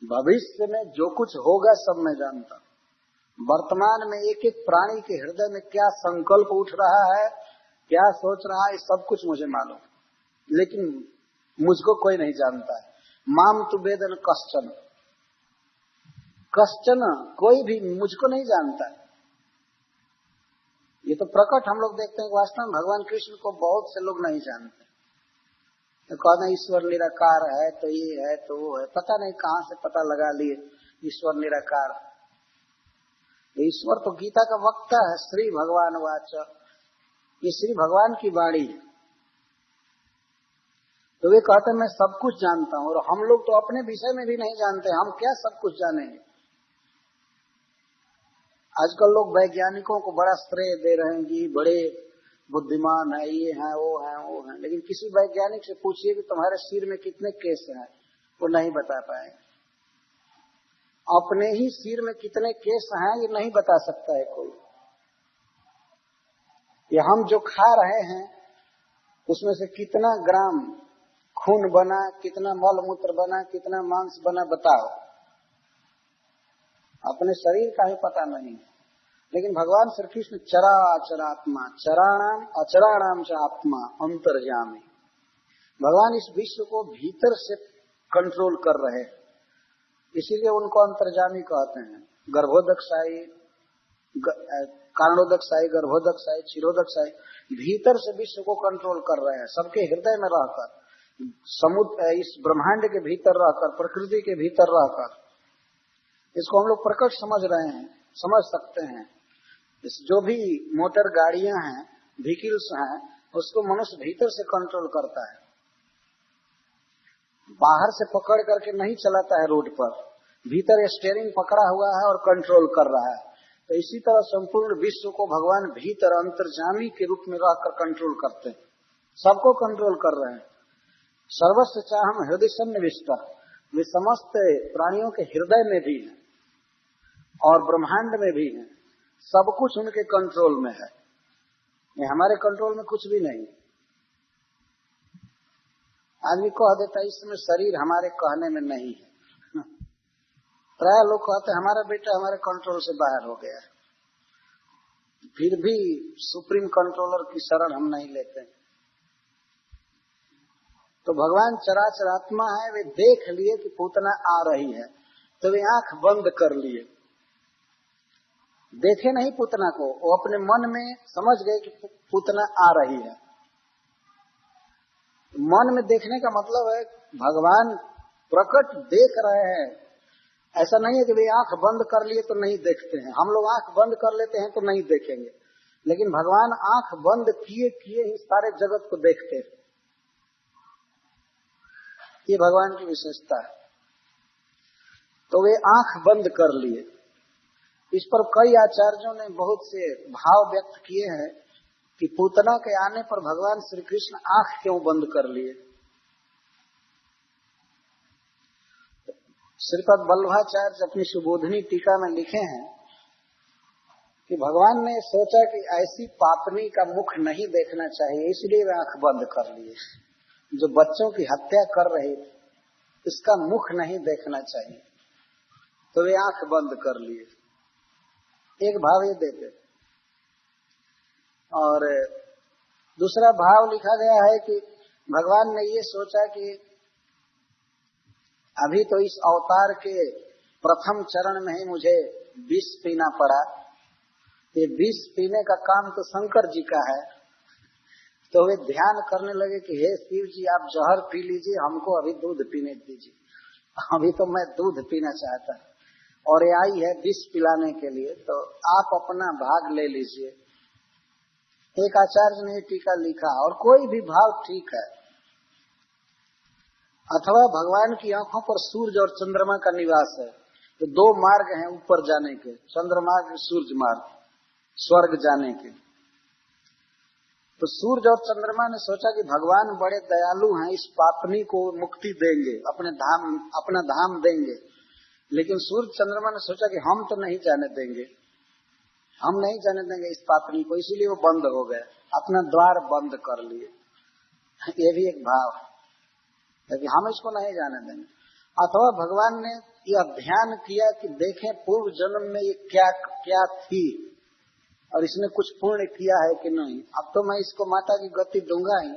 भविष्य में जो कुछ होगा सब मैं जानता, वर्तमान में एक एक प्राणी के हृदय में क्या संकल्प उठ रहा है, क्या सोच रहा है, सब कुछ मुझे मालूम, लेकिन मुझको कोई नहीं जानता है। माम तु वेदन कश्चन, कश्चन कोई भी मुझको नहीं जानता है। ये तो प्रकट हम लोग देखते हैं, वास्तव में भगवान कृष्ण को बहुत से लोग नहीं जानते। तो कहना ईश्वर निराकार है, तो ये है तो वो है, पता नहीं कहाँ से पता लगा लिए ईश्वर निराकार। ईश्वर तो गीता का वक्ता है, श्री भगवान वाच, ये श्री भगवान की वाणी है। तो वे कहते हैं मैं सब कुछ जानता हूं, और हम लोग तो अपने विषय में भी नहीं जानते, हम क्या सब कुछ जानेंगे। आजकल लोग वैज्ञानिकों को बड़ा श्रेय दे रहे हैं कि बड़े बुद्धिमान है, ये है वो है वो है, लेकिन किसी वैज्ञानिक से पूछिए कि तुम्हारे सिर में कितने केस हैं, वो नहीं बता पाएंगे। अपने ही सिर में कितने केस हैं ये नहीं बता सकता है कोई। ये हम जो खा रहे हैं उसमें से कितना ग्राम खून बना, कितना मल मूत्र बना, कितना मांस बना, बताओ। अपने शरीर का ही पता नहीं। लेकिन भगवान श्री कृष्ण चराचरात्मा, चराणाम अचराणाम च आत्मा अंतर्यामी, भगवान इस विश्व को भीतर से कंट्रोल कर रहे हैं, इसीलिए उनको अंतर्यामी कहते हैं। गर्भोदकशाही, कारणोदकशाही, गर्भोदकशाही, क्षीरोदकशाही, भीतर से विश्व को कंट्रोल कर रहे हैं, सबके हृदय में रहकर, समुद्र इस ब्रह्मांड के भीतर रहकर, प्रकृति के भीतर रहकर। इसको हम लोग प्रकट समझ रहे हैं, समझ सकते हैं। जो भी मोटर गाड़ियां हैं, व्हीकल्स हैं, उसको मनुष्य भीतर से कंट्रोल करता है, बाहर से पकड़ करके नहीं चलाता है रोड पर, भीतर स्टीयरिंग पकड़ा हुआ है और कंट्रोल कर रहा है। तो इसी तरह संपूर्ण विश्व को भगवान भीतर अंतर्यामी के रूप में रहकर कंट्रोल करते हैं, सबको कंट्रोल कर रहे हैं। सर्वस्व चाहम हृदय सन्निविष्ट, वे समस्त प्राणियों के हृदय में भी है और ब्रह्मांड में भी है, सब कुछ उनके कंट्रोल में है। ये हमारे कंट्रोल में कुछ भी नहीं। आदमी कह देता है इस समय शरीर हमारे कहने में नहीं है, प्राय लोग कहते हैं हमारा बेटा हमारे कंट्रोल से बाहर हो गया है, फिर भी सुप्रीम कंट्रोलर की शरण हम नहीं लेते। तो भगवान चराचरात्मा है, वे देख लिए कि पूतना आ रही है, तो वे आंख बंद कर लिए, देखे नहीं पूतना को, वो अपने मन में समझ गए कि पूतना आ रही है। मन में देखने का मतलब है भगवान प्रकट देख रहे हैं, ऐसा नहीं है कि वे आंख बंद कर लिए तो नहीं देखते हैं। हम लोग आंख बंद कर लेते हैं तो नहीं देखेंगे, लेकिन भगवान आंख बंद किए किए ही सारे जगत को देखते हैं। ये भगवान की विशेषता है। तो वे आंख बंद कर लिए। इस पर कई आचार्यों ने बहुत से भाव व्यक्त किए हैं कि पूतना के आने पर भगवान श्री कृष्ण आंख क्यों बंद कर लिए। श्रीपद वल्लभाचार्य अपनी सुबोधनी टीका में लिखे हैं कि भगवान ने सोचा कि ऐसी पापनी का मुख नहीं देखना चाहिए, इसलिए वे आंख बंद कर लिए। जो बच्चों की हत्या कर रहे थे, इसका मुख नहीं देखना चाहिए, तो वे आंख बंद कर लिए। एक भाव ये देते। और दूसरा भाव लिखा गया है कि भगवान ने ये सोचा कि अभी तो इस अवतार के प्रथम चरण में ही मुझे विष पीना पड़ा, ये विष पीने का काम तो शंकर जी का है। तो वे ध्यान करने लगे कि हे शिव जी, आप जहर पी लीजिए, हमको अभी दूध पीने दीजिए, अभी तो मैं दूध पीना चाहता हूँ, और ये आई है विष पिलाने के लिए, तो आप अपना भाग ले लीजिए। एक आचार्य ने टीका लिखा, और कोई भी भाव ठीक है। अथवा भगवान की आंखों पर सूर्य और चंद्रमा का निवास है, तो दो मार्ग हैं ऊपर जाने के, चंद्रमार्ग, सूर्य मार्ग, स्वर्ग जाने के। तो सूर्य और चंद्रमा ने सोचा कि भगवान बड़े दयालु हैं, इस पापनी को मुक्ति देंगे, अपना धाम देंगे। लेकिन सूर्य चंद्रमा ने सोचा कि हम तो नहीं जाने देंगे, हम नहीं जाने देंगे इस पापनी को, इसीलिए वो बंद हो गए, अपना द्वार बंद कर लिए। ये भी एक भाव है कि हम इसको नहीं जाने देंगे। अथवा भगवान ने यह ध्यान किया कि देखें पूर्व जन्म में ये क्या क्या थी और इसने कुछ पुण्य किया है कि नहीं। अब तो मैं इसको माता की गति दूंगा ही,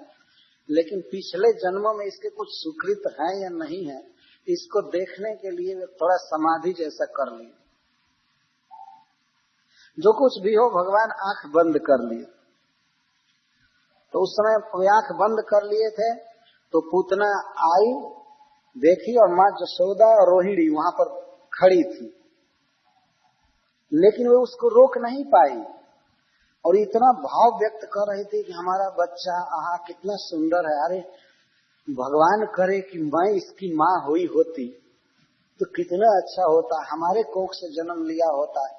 लेकिन पिछले जन्मों में इसके कुछ सुकृत है या नहीं है, इसको देखने के लिए वे थोड़ा समाधि जैसा कर लिए। जो कुछ भी हो, भगवान आंख बंद कर लिए। तो उस समय वे आंख बंद कर लिए थे, तो पूतना आई, देखी, और माँ जसोदा और रोहिणी वहां पर खड़ी थी, लेकिन वे उसको रोक नहीं पाई और इतना भाव व्यक्त कर रही थी कि हमारा बच्चा आहा कितना सुंदर है, अरे भगवान करे कि मैं इसकी माँ हुई होती तो कितना अच्छा होता, हमारे कोख से जन्म लिया होता है।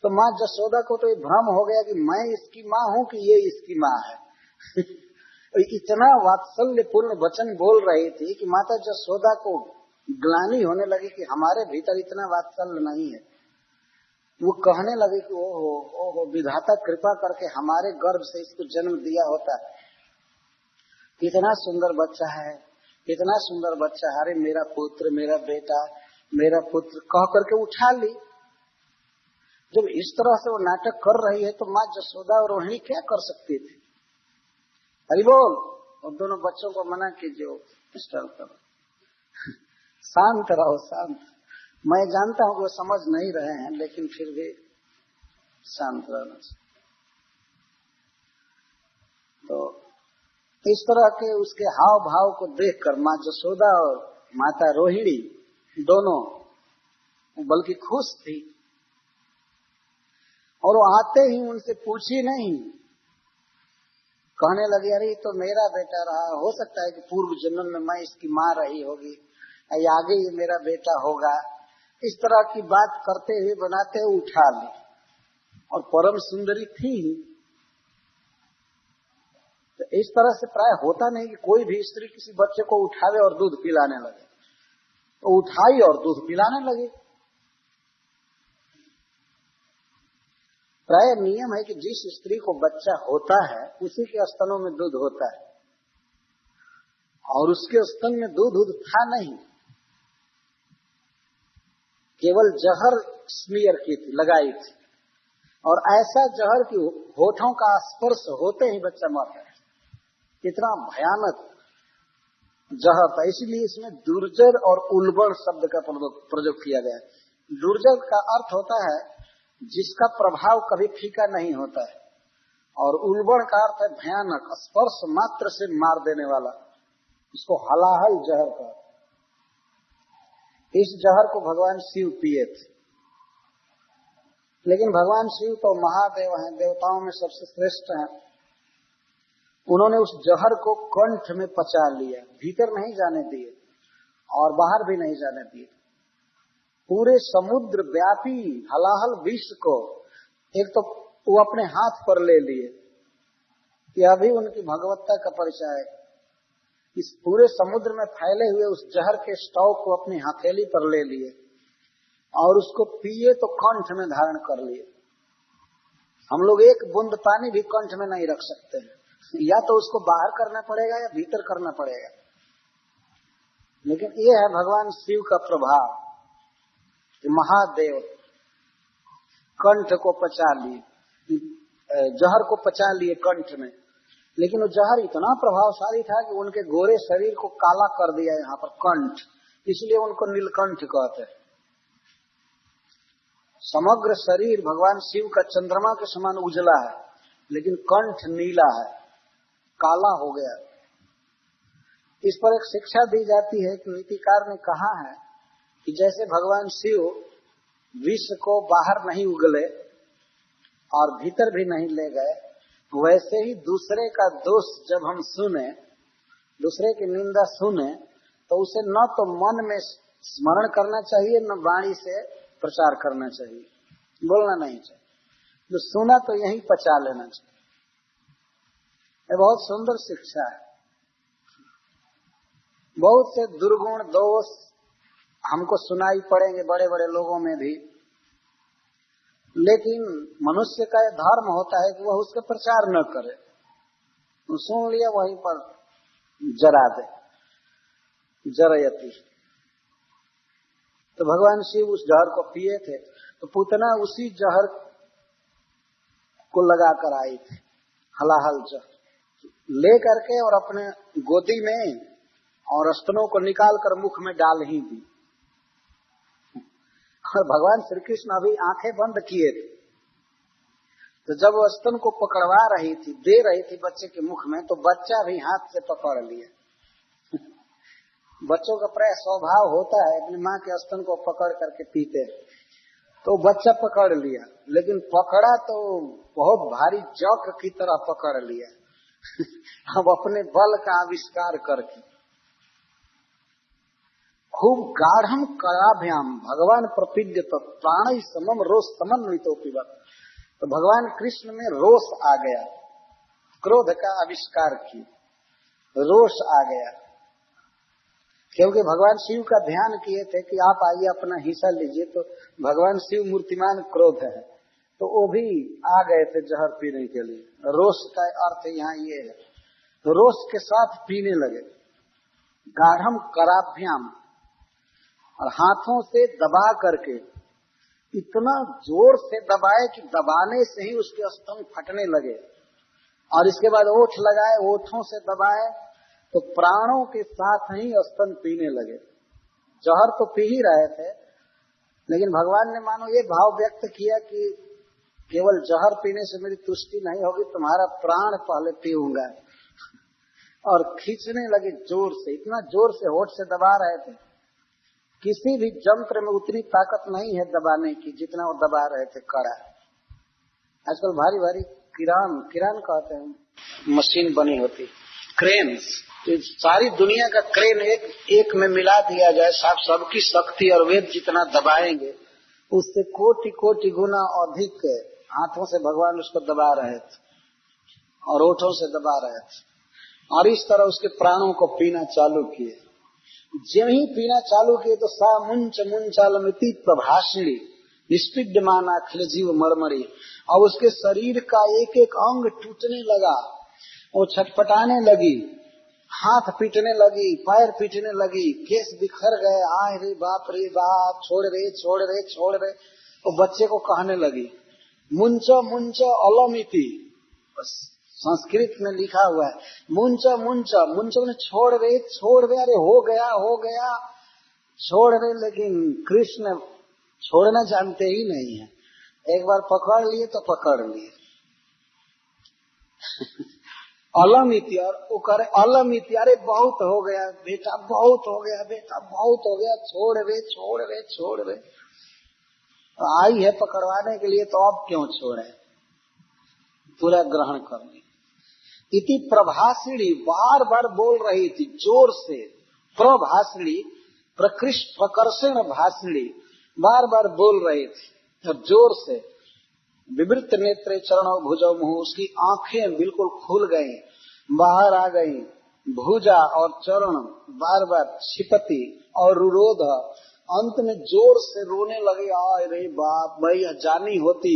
तो माँ जसोदा को तो ये भ्रम हो गया कि मैं इसकी माँ हूँ कि ये इसकी माँ है। इतना वात्सल्यपूर्ण वचन बोल रही थी कि माता जसोदा को ग्लानि होने लगी कि हमारे भीतर इतना वात्सल्य नहीं है। वो कहने लगे कि ओहो विधाता कृपा करके हमारे गर्भ से इसको जन्म दिया होता, कितना सुंदर बच्चा है, कितना सुंदर बच्चा है, अरे मेरा पुत्र, मेरा बेटा, मेरा पुत्र कह करके उठा ली। जब इस तरह से वो नाटक कर रही है तो माँ जसोदा और रोहिणी क्या कर सकती थी? हरि बोल। और दोनों बच्चों को मना कीजिए, डिस्टर्ब करो, शांत रहो, शांत। मैं जानता हूं कि वो समझ नहीं रहे हैं, लेकिन फिर भी शांत रहना चाहिए। तो इस तरह के उसके हाव भाव को देखकर माँ जसोदा और माता रोहिणी दोनों बल्कि खुश थी। और वो आते ही उनसे पूछी नहीं, कहने लगी अरे तो मेरा बेटा रहा, हो सकता है कि पूर्व जन्म में मैं इसकी माँ रही होगी, आगे ये मेरा बेटा होगा। इस तरह की बात करते हुए बनाते हुए उठा ली, और परम सुंदरी थी। तो इस तरह से प्राय होता नहीं कि कोई भी स्त्री किसी बच्चे को उठावे और दूध पिलाने लगे। तो उठाई और दूध पिलाने लगी। प्राय नियम है कि जिस स्त्री को बच्चा होता है उसी के स्तनों में दूध होता है, और उसके स्तन में दूध था नहीं, केवल जहर स्मीयर की थी, लगाई थी। और ऐसा जहर की होठों का स्पर्श होते ही बच्चा मरता है। इतना भयानक जहर था। इसलिए इसमें दुर्जर और उल्बण शब्द का प्रयोग किया गया है। दुर्जर का अर्थ होता है जिसका प्रभाव कभी फीका नहीं होता है, और उल्बण का अर्थ है भयानक, स्पर्श मात्र से मार देने वाला। इसको हलाहल जहर का। इस जहर को भगवान शिव पिए थे, लेकिन भगवान शिव तो महादेव हैं, देवताओं में सबसे श्रेष्ठ हैं। उन्होंने उस जहर को कंठ में पचा लिया, भीतर नहीं जाने दिए और बाहर भी नहीं जाने दिए। पूरे समुद्र व्यापी हलाहल विष को एक तो वो अपने हाथ पर ले लिए, यह भी उनकी भगवत्ता का परिचय है। इस पूरे समुद्र में फैले हुए उस जहर के स्टॉक को अपनी हथेली पर ले लिए और उसको पिए तो कंठ में धारण कर लिए। हम लोग एक बूंद पानी भी कंठ में नहीं रख सकते हैं, या तो उसको बाहर करना पड़ेगा या भीतर करना पड़ेगा। लेकिन ये है भगवान शिव का प्रभाव। महादेव कंठ को पचा लिए, जहर को पचा लिए कंठ में, लेकिन वो जहर इतना प्रभावशाली था कि उनके गोरे शरीर को काला कर दिया यहाँ पर कंठ, इसलिए उनको नीलकंठ कहते हैं। समग्र शरीर भगवान शिव का चंद्रमा के समान उजला है, लेकिन कंठ नीला है, काला हो गया। इस पर एक शिक्षा दी जाती है कि नीतिकार ने कहा है कि जैसे भगवान शिव विष को बाहर नहीं उगले और भीतर भी नहीं ले गए, वैसे ही दूसरे का दोष जब हम सुने, दूसरे की निंदा सुने, तो उसे न तो मन में स्मरण करना चाहिए, न वाणी से प्रचार करना चाहिए, बोलना नहीं चाहिए। जो सुना तो यही पचा लेना चाहिए। ये बहुत सुंदर शिक्षा है। बहुत से दुर्गुण दोष हमको सुनाई पड़ेंगे बड़े बड़े लोगों में भी, लेकिन मनुष्य का यह धर्म होता है कि वह उसका प्रचार न करे। तो सुन लिया वहीं पर जरा दे, जरयती। तो भगवान शिव उस जहर को पिए थे, तो पूतना उसी जहर को लगा कर आई थी, हलाहल जहर ले करके, और अपने गोदी में और स्तनों को निकाल कर मुख में डाल ही दी। और भगवान श्री कृष्ण अभी आंखें बंद किए थे, तो जब वो स्तन को पकड़वा रही थी, दे रही थी बच्चे के मुख में, तो बच्चा भी हाथ से पकड़ लिया। बच्चों का प्राय स्वभाव होता है अपनी माँ के स्तन को पकड़ करके पीते, तो बच्चा पकड़ लिया, लेकिन पकड़ा तो बहुत भारी जौक की तरह पकड़ लिया। अब अपने बल का आविष्कार करके खूब गाढ़म कराभ्याम भगवान प्रपीड्य प्राण समम रोष समन्वितो पिबत। तो भगवान कृष्ण में रोष आ गया, क्रोध का आविष्कार की, रोष आ गया, क्योंकि भगवान शिव का ध्यान किए थे कि आप आइए अपना हिस्सा लीजिए। तो भगवान शिव मूर्तिमान क्रोध है, तो वो भी आ गए थे जहर पीने के लिए। रोष का अर्थ यहाँ ये है, तो रोष के साथ पीने लगे, गाढ़म कराभ्याम, और हाथों से दबा करके इतना जोर से दबाए कि दबाने से ही उसके स्तन फटने लगे, और इसके बाद ओठ लगाए, ओठों से दबाए तो प्राणों के साथ ही स्तन पीने लगे। जहर तो पी ही रहे थे, लेकिन भगवान ने मानो ये भाव व्यक्त किया कि केवल जहर पीने से मेरी तुष्टि नहीं होगी, तुम्हारा प्राण पहले पीऊंगा। और खींचने लगे जोर से, इतना जोर से होठ से दबा रहे थे। किसी भी यंत्र में उतनी ताकत नहीं है दबाने की जितना वो दबा रहे थे कड़ा। आजकल भारी भारी किरान कहते हैं मशीन बनी होती, क्रेन्स, तो सारी दुनिया का क्रेन एक में मिला दिया जाए, सबकी शक्ति और वेद जितना दबाएंगे उससे कोटि कोटि गुना अधिक हाथों से भगवान उसको दबा रहे थे और ओठों से दबा रहे थे, और इस तरह उसके प्राणों को पीना चालू किए। जब ही पीना चालू किए तो सा मुंच मुंचालमिति प्रभाषिणी निष्पिड्यमान अखिल जीव मरमरी, और उसके शरीर का एक एक अंग टूटने लगा, वो छटपटाने लगी, हाथ पीटने लगी, पैर पीटने लगी, केस बिखर गए, आय रे बाप, छोड़ रे छोड़ रे छोड़ रे। वो बच्चे को कहने लगी मुंच मुंच अलमिति, संस्कृत में लिखा हुआ है मुंच मुंच, मुंच ने छोड़ रे, अरे हो गया छोड़ रे। लेकिन कृष्ण छोड़ना जानते ही नहीं है, एक बार पकड़ लिए तो पकड़ लिए। अलमिति, और वो करे अलमिति, अरे बहुत हो गया बेटा, बहुत हो गया, छोड़ रे। तो आई है पकड़वाने के लिए, तो अब क्यों छोड़े, पूरा ग्रहण करने। इति प्रभाषिणी, बार बार बोल रही थी जोर से, प्रभाषिणी प्रकर्षण भाषिणी, बार बार बोल रही थी और जोर से। विवृत नेत्रे चरणों भुजौ मुँह, उसकी आंखें बिल्कुल खुल गईं, बाहर आ गईं, भुजा और चरण बार बार छिपती और रुरोध, अंत में जोर से रोने लगे। आय रे बाप, भाई जानी होती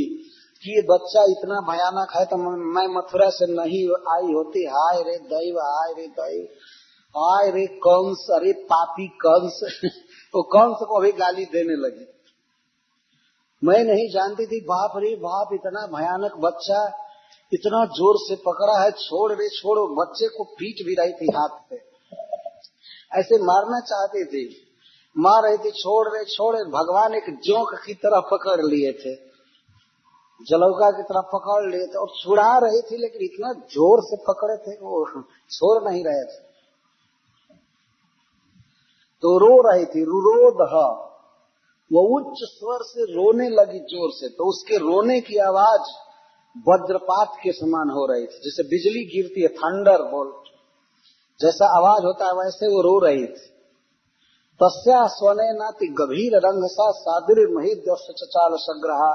कि ये बच्चा इतना भयानक है तो मैं मथुरा से नहीं आई होती। हाय रे दैव, हाय रे दैव, हाय रे कंस, अरे पापी कंस। तो कंस को भी गाली देने लगे। मैं नहीं जानती थी, बाप रे बाप, इतना भयानक बच्चा इतना जोर से पकड़ा है, छोड़ रे छोड़ो। बच्चे को पीट भी रही थी हाथ पे, ऐसे मारना चाहती थी, मार रही थी, छोड़ रे छोड़े। भगवान एक जोंक की तरह पकड़ लिए थे, जलौका की तरह पकड़ लिए थे और छुड़ा रही थी, लेकिन इतना जोर से पकड़े थे वो छोड़ नहीं रहे थे। तो रो रही थी, रुरोध, वो उच्च स्वर से रोने लगी जोर से। तो उसके रोने की आवाज वज्रपात के समान हो रही थी, जैसे बिजली गिरती है, थंडर बोल्ट जैसा आवाज होता है, वैसे वो रो रही थी। तस्या स्वने नाति गभीर रंगसा सादृ महिद्य सचाल सग्रहा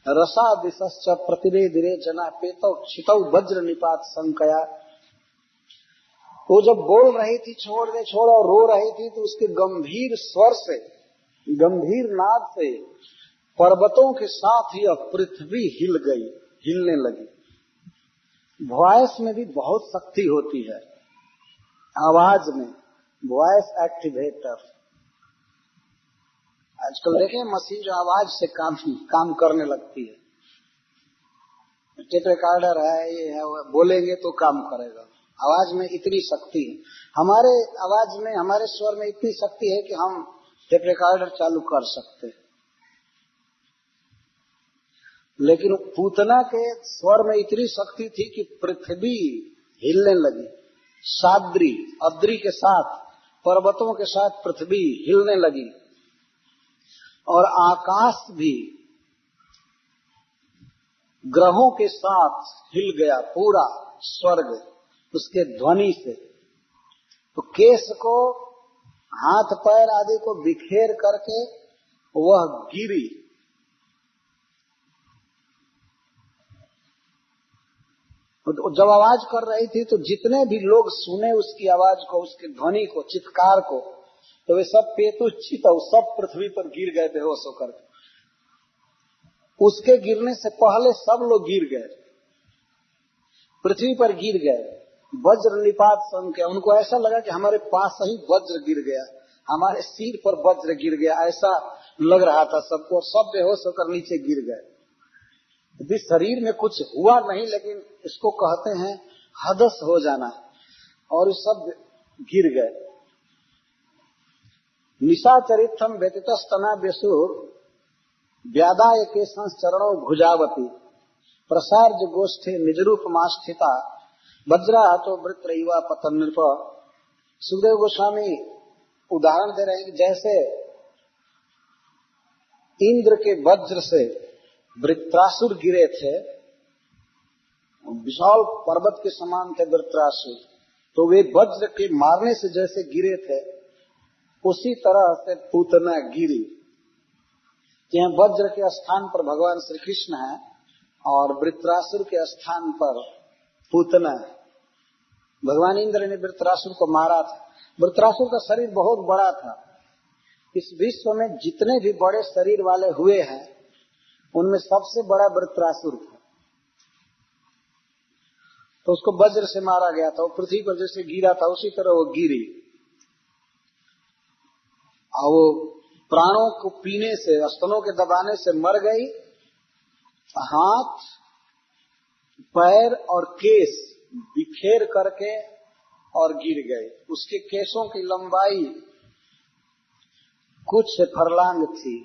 रसा दिशश्च प्रतिवेदिरे जना पेतौ क्षितौ वज्र निपात संकया। वो जब बोल रही थी छोड़ दे छोड़ और रो रही थी, तो उसके गंभीर स्वर से, गंभीर नाद से पर्वतों के साथ ही अब पृथ्वी हिल गई, हिलने लगी। वॉइस में भी बहुत शक्ति होती है, आवाज में, वॉइस एक्टिवेटर। आजकल देखें मशीन जो आवाज से काम करने लगती है, टेप रिकॉर्डर है, ये है, वो बोलेंगे तो काम करेगा। आवाज में इतनी शक्ति है, हमारे आवाज में, हमारे स्वर में इतनी शक्ति है कि हम टेप रिकॉर्डर चालू कर सकते हैं। लेकिन पूतना के स्वर में इतनी शक्ति थी कि पृथ्वी हिलने लगी, साद्री अद्री के साथ, पर्वतों के साथ पृथ्वी हिलने लगी, और आकाश भी ग्रहों के साथ हिल गया, पूरा स्वर्ग उसके ध्वनि से। तो केश को, हाथ पैर आदि को बिखेर करके वह गिरी। तो जब आवाज कर रही थी तो जितने भी लोग सुने उसकी आवाज को, उसके ध्वनि को, चित्कार को, तो वे सब पेतुच्छित सब पृथ्वी पर गिर गए बेहोश होकर। उसके गिरने से पहले सब लोग गिर गए, पृथ्वी पर गिर गए, वज्र निपात संख्या। उनको ऐसा लगा कि हमारे पास ही वज्र गिर गया, हमारे सिर पर वज्र गिर गया ऐसा लग रहा था सबको, और सब बेहोश होकर नीचे गिर गए। यदि शरीर में कुछ हुआ नहीं, लेकिन इसको कहते हैं हदस हो जाना, और सब गिर गए। निशाचरित्रम व्यतीतस्तना व्यसुर व्यादाय के संचरणों भुजावती प्रसार्य गोष्ठे निजरूपमास्थिता वज्रा तो वृत्रैवा पतन नृप। सुखदेव गोस्वामी उदाहरण दे रहे हैं कि जैसे इंद्र के वज्र से वृत्रासुर गिरे थे, विशाल पर्वत के समान थे वृत्रासुर, तो वे वज्र के मारने से जैसे गिरे थे उसी तरह से पूतना गिरी। यहाँ वज्र के स्थान पर भगवान श्री कृष्ण है और वृत्रासुर के स्थान पर पूतना है। भगवान इंद्र ने वृत्रासुर को मारा था। वृत्रासुर का शरीर बहुत बड़ा था। इस विश्व में जितने भी बड़े शरीर वाले हुए हैं उनमें सबसे बड़ा वृत्रासुर था। तो उसको वज्र से मारा गया था। वो पृथ्वी पर जैसे गिरा था उसी तरह वो गिरी, और वो प्राणों को पीने से, स्तनों के दबाने से मर गई। हाथ, पैर और केस बिखेर करके और गिर गए। उसके केसों की लंबाई कुछ फरलांग थी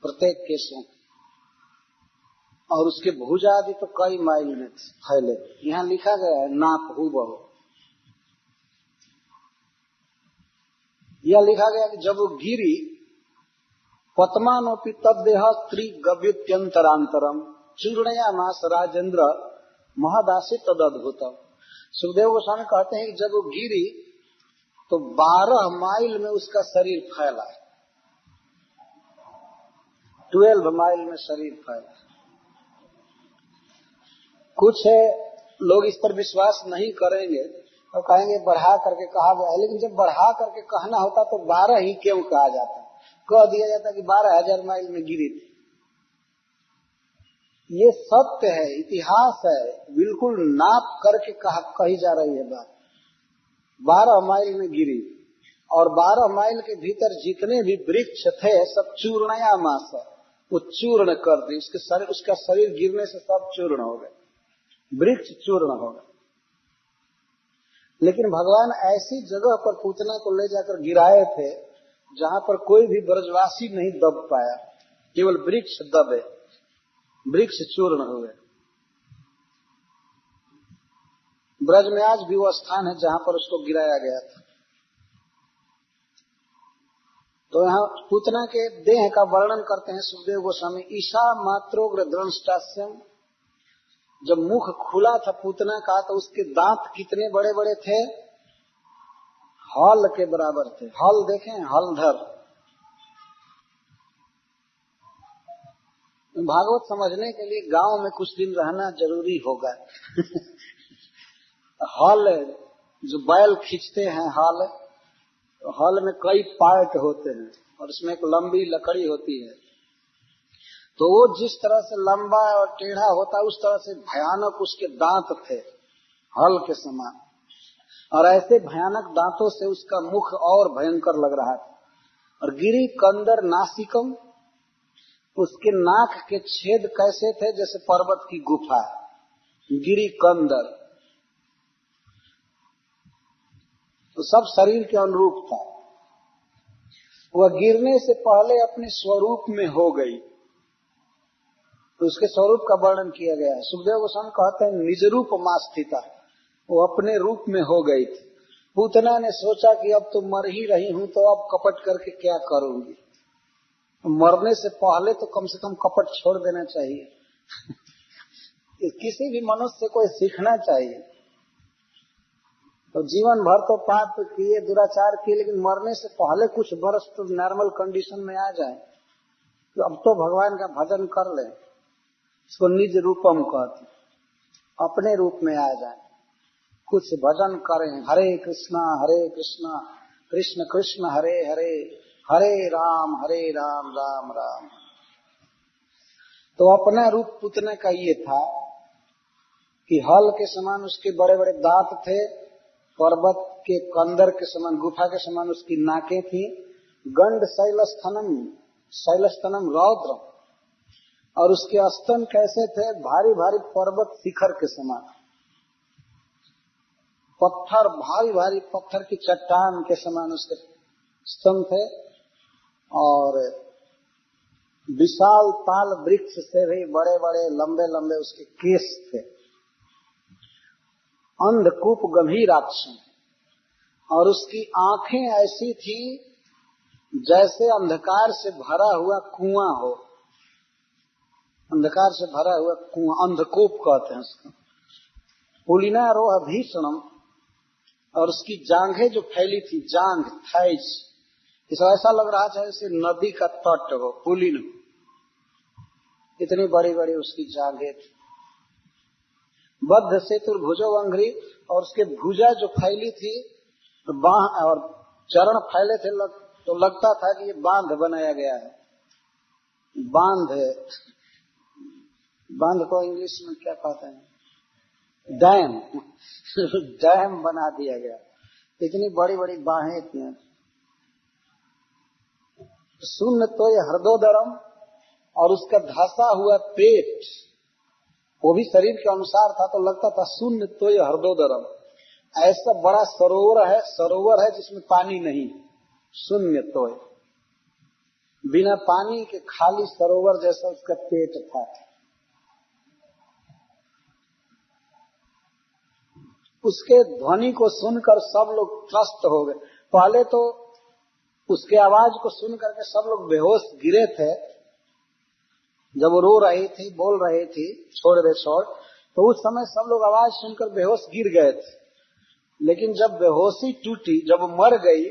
प्रत्येक केसों, और उसके भुजा आदि तो कई माइल में फैले। यहाँ लिखा गया है नाप हूबहू। यह लिखा गया कि जब वो गिरी, पद्मानोपि तद्देह त्रिगव्युत्यंतरांतरम चूर्णयामास राजेंद्र महदासी तदद्भुतम। सुखदेव गोस्वामी कहते हैं कि जब वो गिरी तो 12 माइल में उसका शरीर फैला, 12 माइल में शरीर फैला। कुछ लोग इस पर विश्वास नहीं करेंगे और कहेंगे बढ़ा करके कहा गया है, लेकिन जब बढ़ा करके कहना होता तो 12 ही क्यों कहा जाता, कह दिया जाता कि 12,000 माइल में गिरी थी। ये सत्य है, इतिहास है, बिल्कुल नाप करके कही जा रही है बात। 12 माइल में गिरी, और 12 माइल के भीतर जितने भी वृक्ष थे सब चूर्णयामास, वो चूर्ण कर दी। उसका शरीर गिरने से सब चूर्ण हो गए, वृक्ष चूर्ण हो गए। लेकिन भगवान ऐसी जगह पर पूतना को ले जाकर गिराए थे जहां पर कोई भी ब्रजवासी नहीं दब पाया, केवल वृक्ष दबे, वृक्ष चूर्ण हुए। ब्रज में आज भी वो स्थान है जहां पर उसको गिराया गया था। तो यहाँ पूतना के देह का वर्णन करते हैं सुखदेव गोस्वामी। ईशा मात्रोग्र द्रंष्टास्यम, जब मुख खुला था पूतना का तो उसके दांत कितने बड़े बड़े थे, हल के बराबर थे। हल देखें, हलधर। भागवत समझने के लिए गांव में कुछ दिन रहना जरूरी होगा। हल जो बैल खींचते हैं, हल में कई पार्ट होते हैं और उसमें एक लंबी लकड़ी होती है। तो वो जिस तरह से लंबा और टेढ़ा होता है उस तरह से भयानक उसके दांत थे, हल के समान। और ऐसे भयानक दांतों से उसका मुख और भयंकर लग रहा था। और गिरी कंदर नासिकम, उसके नाक के छेद कैसे थे जैसे पर्वत की गुफा। गिरी कंदर, तो सब शरीर के अनुरूप था। वह गिरने से पहले अपने स्वरूप में हो गई, तो उसके स्वरूप का वर्णन किया गया है। सुखदेव गोस्वामी कहते हैं निज रूप मास्थिता, वो अपने रूप में हो गई थी। पूतना ने सोचा कि अब तो मर ही रही हूं तो अब कपट करके क्या करूंगी, मरने से पहले तो कम से कम कपट छोड़ देना चाहिए। किसी भी मनुष्य को सीखना चाहिए। तो जीवन भर तो पाप किए, दुराचार किए, लेकिन मरने से पहले कुछ वर्ष तो नॉर्मल कंडीशन में आ जाए, तो अब तो भगवान का भजन कर ले। इसको निज रूपम कहते, अपने रूप में आ जाए, कुछ भजन करें। हरे कृष्णा कृष्ण कृष्ण हरे हरे, हरे राम राम राम। तो अपना रूप पूतना का ये था कि हल के समान उसके बड़े बड़े दांत थे, पर्वत के अंदर के समान, गुफा के समान उसकी नाकें थी। गंड शैलस्थनम रौद्र, और उसके स्तन कैसे थे? भारी भारी पर्वत शिखर के समान, पत्थर, भारी भारी पत्थर की चट्टान के समान उसके स्तन थे। और विशाल ताल वृक्ष से भी बड़े बड़े लंबे लंबे उसके केस थे। अंधकूप गंभीर आक्षण, और उसकी आंखें ऐसी थी जैसे अंधकार से भरा हुआ कुआं हो। अंधकार से भरा हुआ कुआं अंधकूप कहते हैं उसको। पुलिना रोह भीषणम, और उसकी जांघें जो फैली थी, जांघ थाइस, इसे ऐसा लग रहा था जैसे नदी का तट हो, पुलिन हो, इतनी बड़ी बड़ी उसकी जांघें थी। बद्ध सेतुर भुजो अंघ्री, और उसके भुजा जो फैली थी, बाह और चरण फैले थे, तो लगता था कि ये बांध बनाया गया है। बांध को इंग्लिश में क्या कहते हैं? डैम। डैम बना दिया गया, इतनी बड़ी बड़ी बाहें थी। शून्य तो ये हृदोदरम, और उसका धंसा हुआ पेट वो भी शरीर के अनुसार था, तो लगता था शून्य तो ये हृदोदरम, ऐसा बड़ा सरोवर है जिसमें पानी नहीं। शून्य तो बिना पानी के खाली सरोवर जैसा उसका पेट था। उसके ध्वनि को सुनकर सब लोग त्रस्त हो गए। पहले तो उसके आवाज को सुन करके सब लोग बेहोश गिरे थे, जब वो रो रही थी, बोल रही थी छोड़ दे छोड़, तो उस समय सब लोग आवाज सुनकर बेहोश गिर गए थे। लेकिन जब बेहोशी टूटी, जब वो मर गई,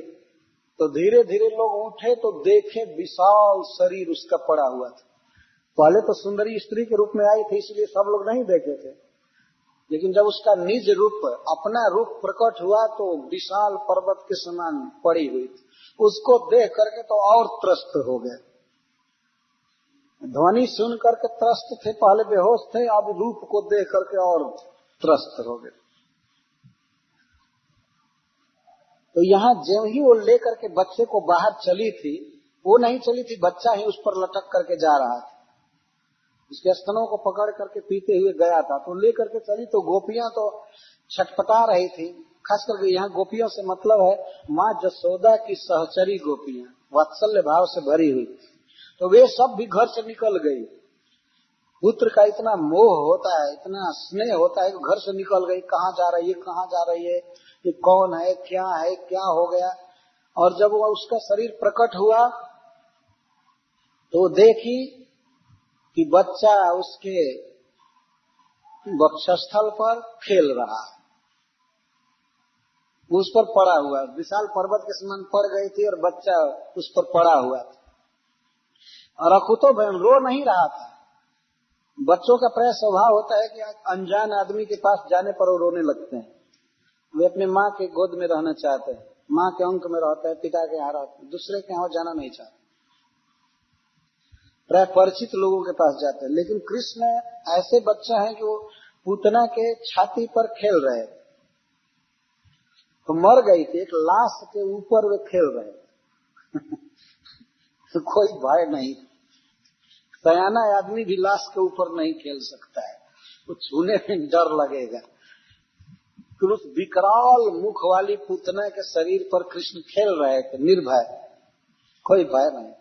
तो धीरे धीरे लोग उठे तो देखे विशाल शरीर उसका पड़ा हुआ था। पहले तो सुंदरी स्त्री के रूप में आई थी, इसलिए सब लोग नहीं देखे थे। लेकिन जब उसका निज रूप, अपना रूप प्रकट हुआ, तो विशाल पर्वत के समान पड़ी हुई थी। उसको देख करके तो और त्रस्त हो गए। ध्वनि सुन करके त्रस्त थे, पहले बेहोश थे, अब रूप को देख करके और त्रस्त हो गए। तो यहाँ ज्यों ही वो लेकर के बच्चे को बाहर चली थी, वो नहीं चली थी, बच्चा ही उस पर लटक करके जा रहा था। उसके स्तनों को पकड़ करके पीते हुए गया था, तो लेकर के चली, तो गोपियां तो छटपटा रही थी। खास करके यहाँ गोपियों से मतलब है माँ जसोदा की सहचरी गोपियां, वात्सल्य भाव से भरी हुई, तो वे सब भी घर से निकल गई। पुत्र का इतना मोह होता है, इतना स्नेह होता है कि घर से निकल गई, कहाँ जा रही है, कहाँ जा रही है, ये कौन है, क्या हो गया। और जब वो उसका शरीर प्रकट हुआ, तो देखी कि बच्चा उसके वक्षस्थल पर खेल रहा, उस पर पड़ा हुआ, विशाल पर्वत के समान पड़ गई थी और बच्चा उस पर पड़ा हुआ था। और अकुतो भयम, रो नहीं रहा था। बच्चों का प्राय स्वभाव होता है कि अनजान आदमी के पास जाने पर वो रोने लगते हैं। वे अपने माँ के गोद में रहना चाहते हैं, माँ के अंक में रहते हैं, पिता के यहाँ रहते हैं, दूसरे के यहाँ जाना नहीं चाहते, प्राय परिचित लोगों के पास जाते हैं। लेकिन कृष्ण ऐसे बच्चा है कि वो पूतना के छाती पर खेल रहे, तो मर गई थी, एक लाश के ऊपर वे खेल रहे। तो कोई भय नहीं, सयाना आदमी भी लाश के ऊपर नहीं खेल सकता है, वो छूने में डर लगेगा। तो उस विकराल मुख वाली पूतना के शरीर पर कृष्ण खेल रहे थे निर्भय, कोई भय नहीं।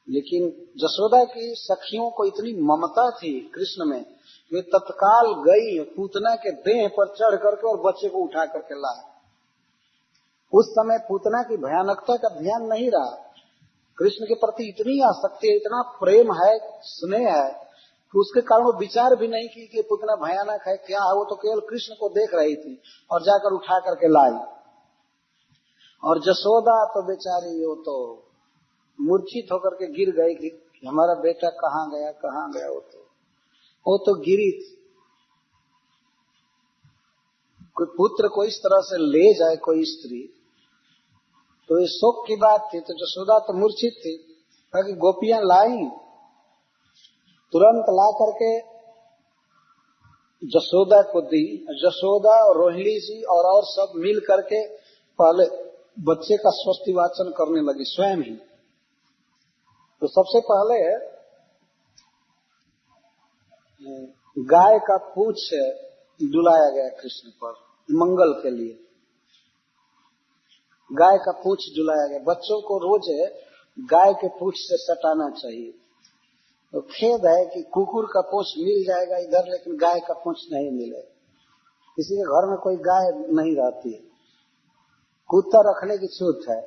लेकिन जसोदा की सखियों को इतनी ममता थी कृष्ण में, वे तत्काल गई पूतना के देह पर चढ़ करके और बच्चे को उठा करके लाए। उस समय पूतना की भयानकता का ध्यान नहीं रहा, कृष्ण के प्रति इतनी आसक्ति है, इतना प्रेम है, स्नेह है, कि उसके कारण वो विचार भी नहीं की कि पूतना भयानक है, क्या है। वो तो केवल कृष्ण को देख रही थी और जाकर उठा करके लाई। और जसोदा तो बेचारी वो तो मूर्छित होकर के गिर गई कि हमारा बेटा कहाँ गया। वो तो गिरी थी। कोई पुत्र को इस तरह से ले जाए कोई स्त्री, तो ये शोक की बात थी। तो जसोदा तो मूर्छित थी, ताकि गोपियां लाई, तुरंत ला करके जसोदा को दी। जसोदा और रोहिणी जी और सब मिल करके पहले बच्चे का स्वस्ति वाचन करने लगी स्वयं ही। तो सबसे पहले गाय का पूंछ डुलाया गया कृष्ण पर मंगल के लिए। गाय का पूंछ डुलाया गया। बच्चों को रोज गाय के पूंछ से सटाना चाहिए। तो खेद है कि कुकुर का पूंछ मिल जाएगा इधर, लेकिन गाय का पूंछ नहीं मिले। किसी के घर में कोई गाय नहीं रहती है, कुत्ता रखने की छूट है।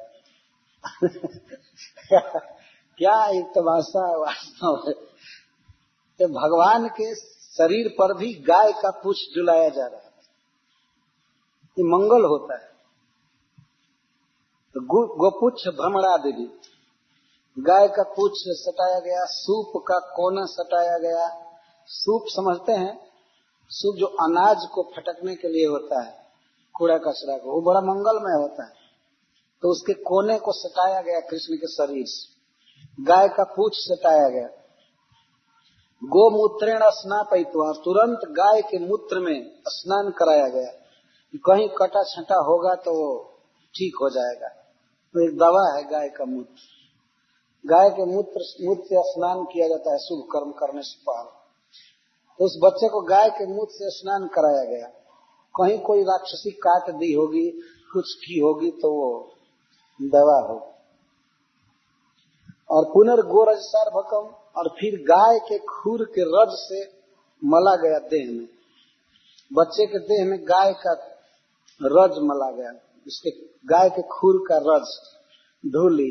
क्या एक तमाशा है वास्तव में। तो भगवान के शरीर पर भी गाय का पूंछ डुलाया जा रहा है, ये मंगल होता है। तो गोपुच्छ भ्रमरा देवी, गाय का पूंछ सटाया गया, सूप का कोना सटाया गया। सूप समझते हैं, सूप जो अनाज को फटकने के लिए होता है, कूड़ा कचरा को, वो बड़ा मंगलमय होता है। तो उसके कोने को सटाया गया कृष्ण के शरीर से, गाय का पूंछ सटाया गया। गोमूत्रेण स्नापयित्वा, तुरंत गाय के मूत्र में स्नान कराया गया। कहीं कटा छटा होगा तो वो ठीक हो जाएगा। तो एक दवा है गाय का मूत्र। गाय के मूत्र से स्नान किया जाता है शुभ कर्म करने से पहले। तो उस बच्चे को गाय के मूत्र से स्नान कराया गया। कहीं कोई राक्षसी काट दी होगी, कुछ की होगी तो वो दवा हो। और पुनर्गोरज सार्वभकम, और फिर गाय के खूर के रज से मला गया देह में। बच्चे के देह में गाय का रज मला गया, इसके गाय के खूर का रज धूली।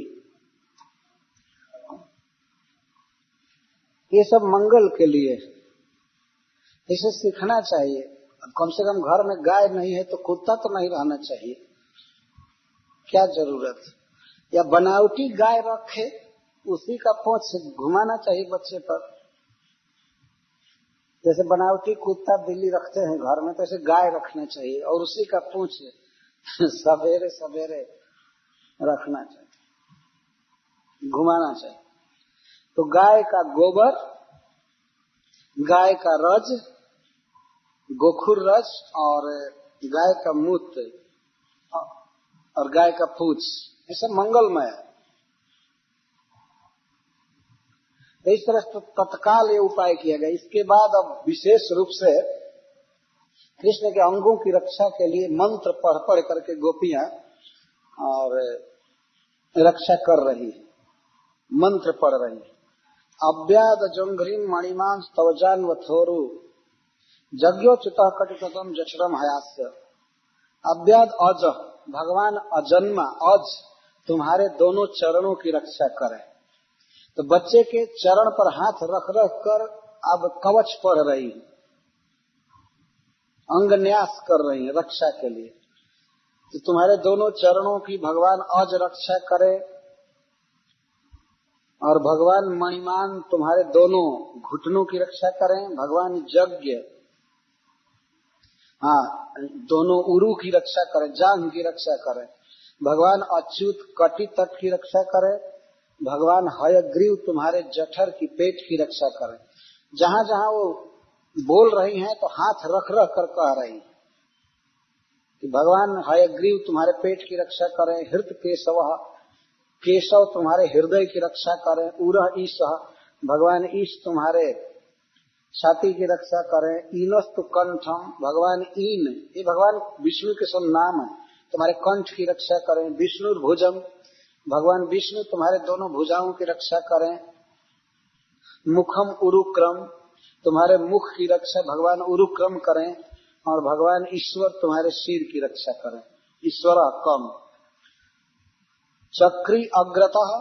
ये सब मंगल के लिए, इसे सीखना चाहिए। कम से कम घर में गाय नहीं है तो कुत्ता तो नहीं रहना चाहिए, क्या जरूरत। या बनावटी गाय रखे, उसी का पूंछ घुमाना चाहिए बच्चे पर। जैसे बनावटी कुत्ता बिल्ली रखते हैं घर में, तो ऐसे गाय रखना चाहिए और उसी का पूंछ सवेरे सवेरे रखना चाहिए, घुमाना चाहिए। तो गाय का गोबर, गाय का रज, गोखुर रज और गाय का मूत्र और गाय का पूंछ, ये सब मंगलमय है। इस तरह तत्काल ये उपाय किया गया। इसके बाद अब विशेष रूप से कृष्ण के अंगों की रक्षा के लिए मंत्र पढ़ पढ़ करके गोपियां और रक्षा कर रही है, मंत्र पढ़ रही है। अव्याद जंघ्रीम मणिमांस तवजान वथोरु जज्ञोच्युतः कटितम जठरम हयास्य। अव्याद अज, भगवान अजन्मा, अज तुम्हारे दोनों चरणों की रक्षा करें। तो बच्चे के चरण पर हाथ रख रख कर अब कवच पढ़ रही है, अंग न्यास कर रही है रक्षा के लिए। तो तुम्हारे दोनों चरणों की भगवान अज रक्षा करे, और भगवान मणिमान तुम्हारे दोनों घुटनों की रक्षा करें। भगवान यज्ञ, दोनों उरु की रक्षा करें, जांघ की रक्षा करें। भगवान अच्युत कटी तट की रक्षा करें। भगवान हयग्रीव तुम्हारे जठर की, पेट की रक्षा करें। जहां जहां वो बोल रही हैं तो हाथ रख रख कर कह रही हैं कि भगवान हयग्रीव तुम्हारे पेट की रक्षा करें। हृत केशव, केशव तुम्हारे हृदय की रक्षा करें। उरह ईश, भगवान ईश तुम्हारे छाती की रक्षा करें। ईनस्तु कंठम, भगवान ईन, ये भगवान विष्णु के सब नाम है, तुम्हारे कंठ की रक्षा करें। विष्णु भुजम, भगवान विष्णु तुम्हारे दोनों भुजाओं की रक्षा करें। मुखम उरुक्रम, तुम्हारे मुख की रक्षा भगवान उरुक्रम करें। और भगवान ईश्वर तुम्हारे सिर की रक्षा करें, ईश्वर कम। चक्री अग्रतः,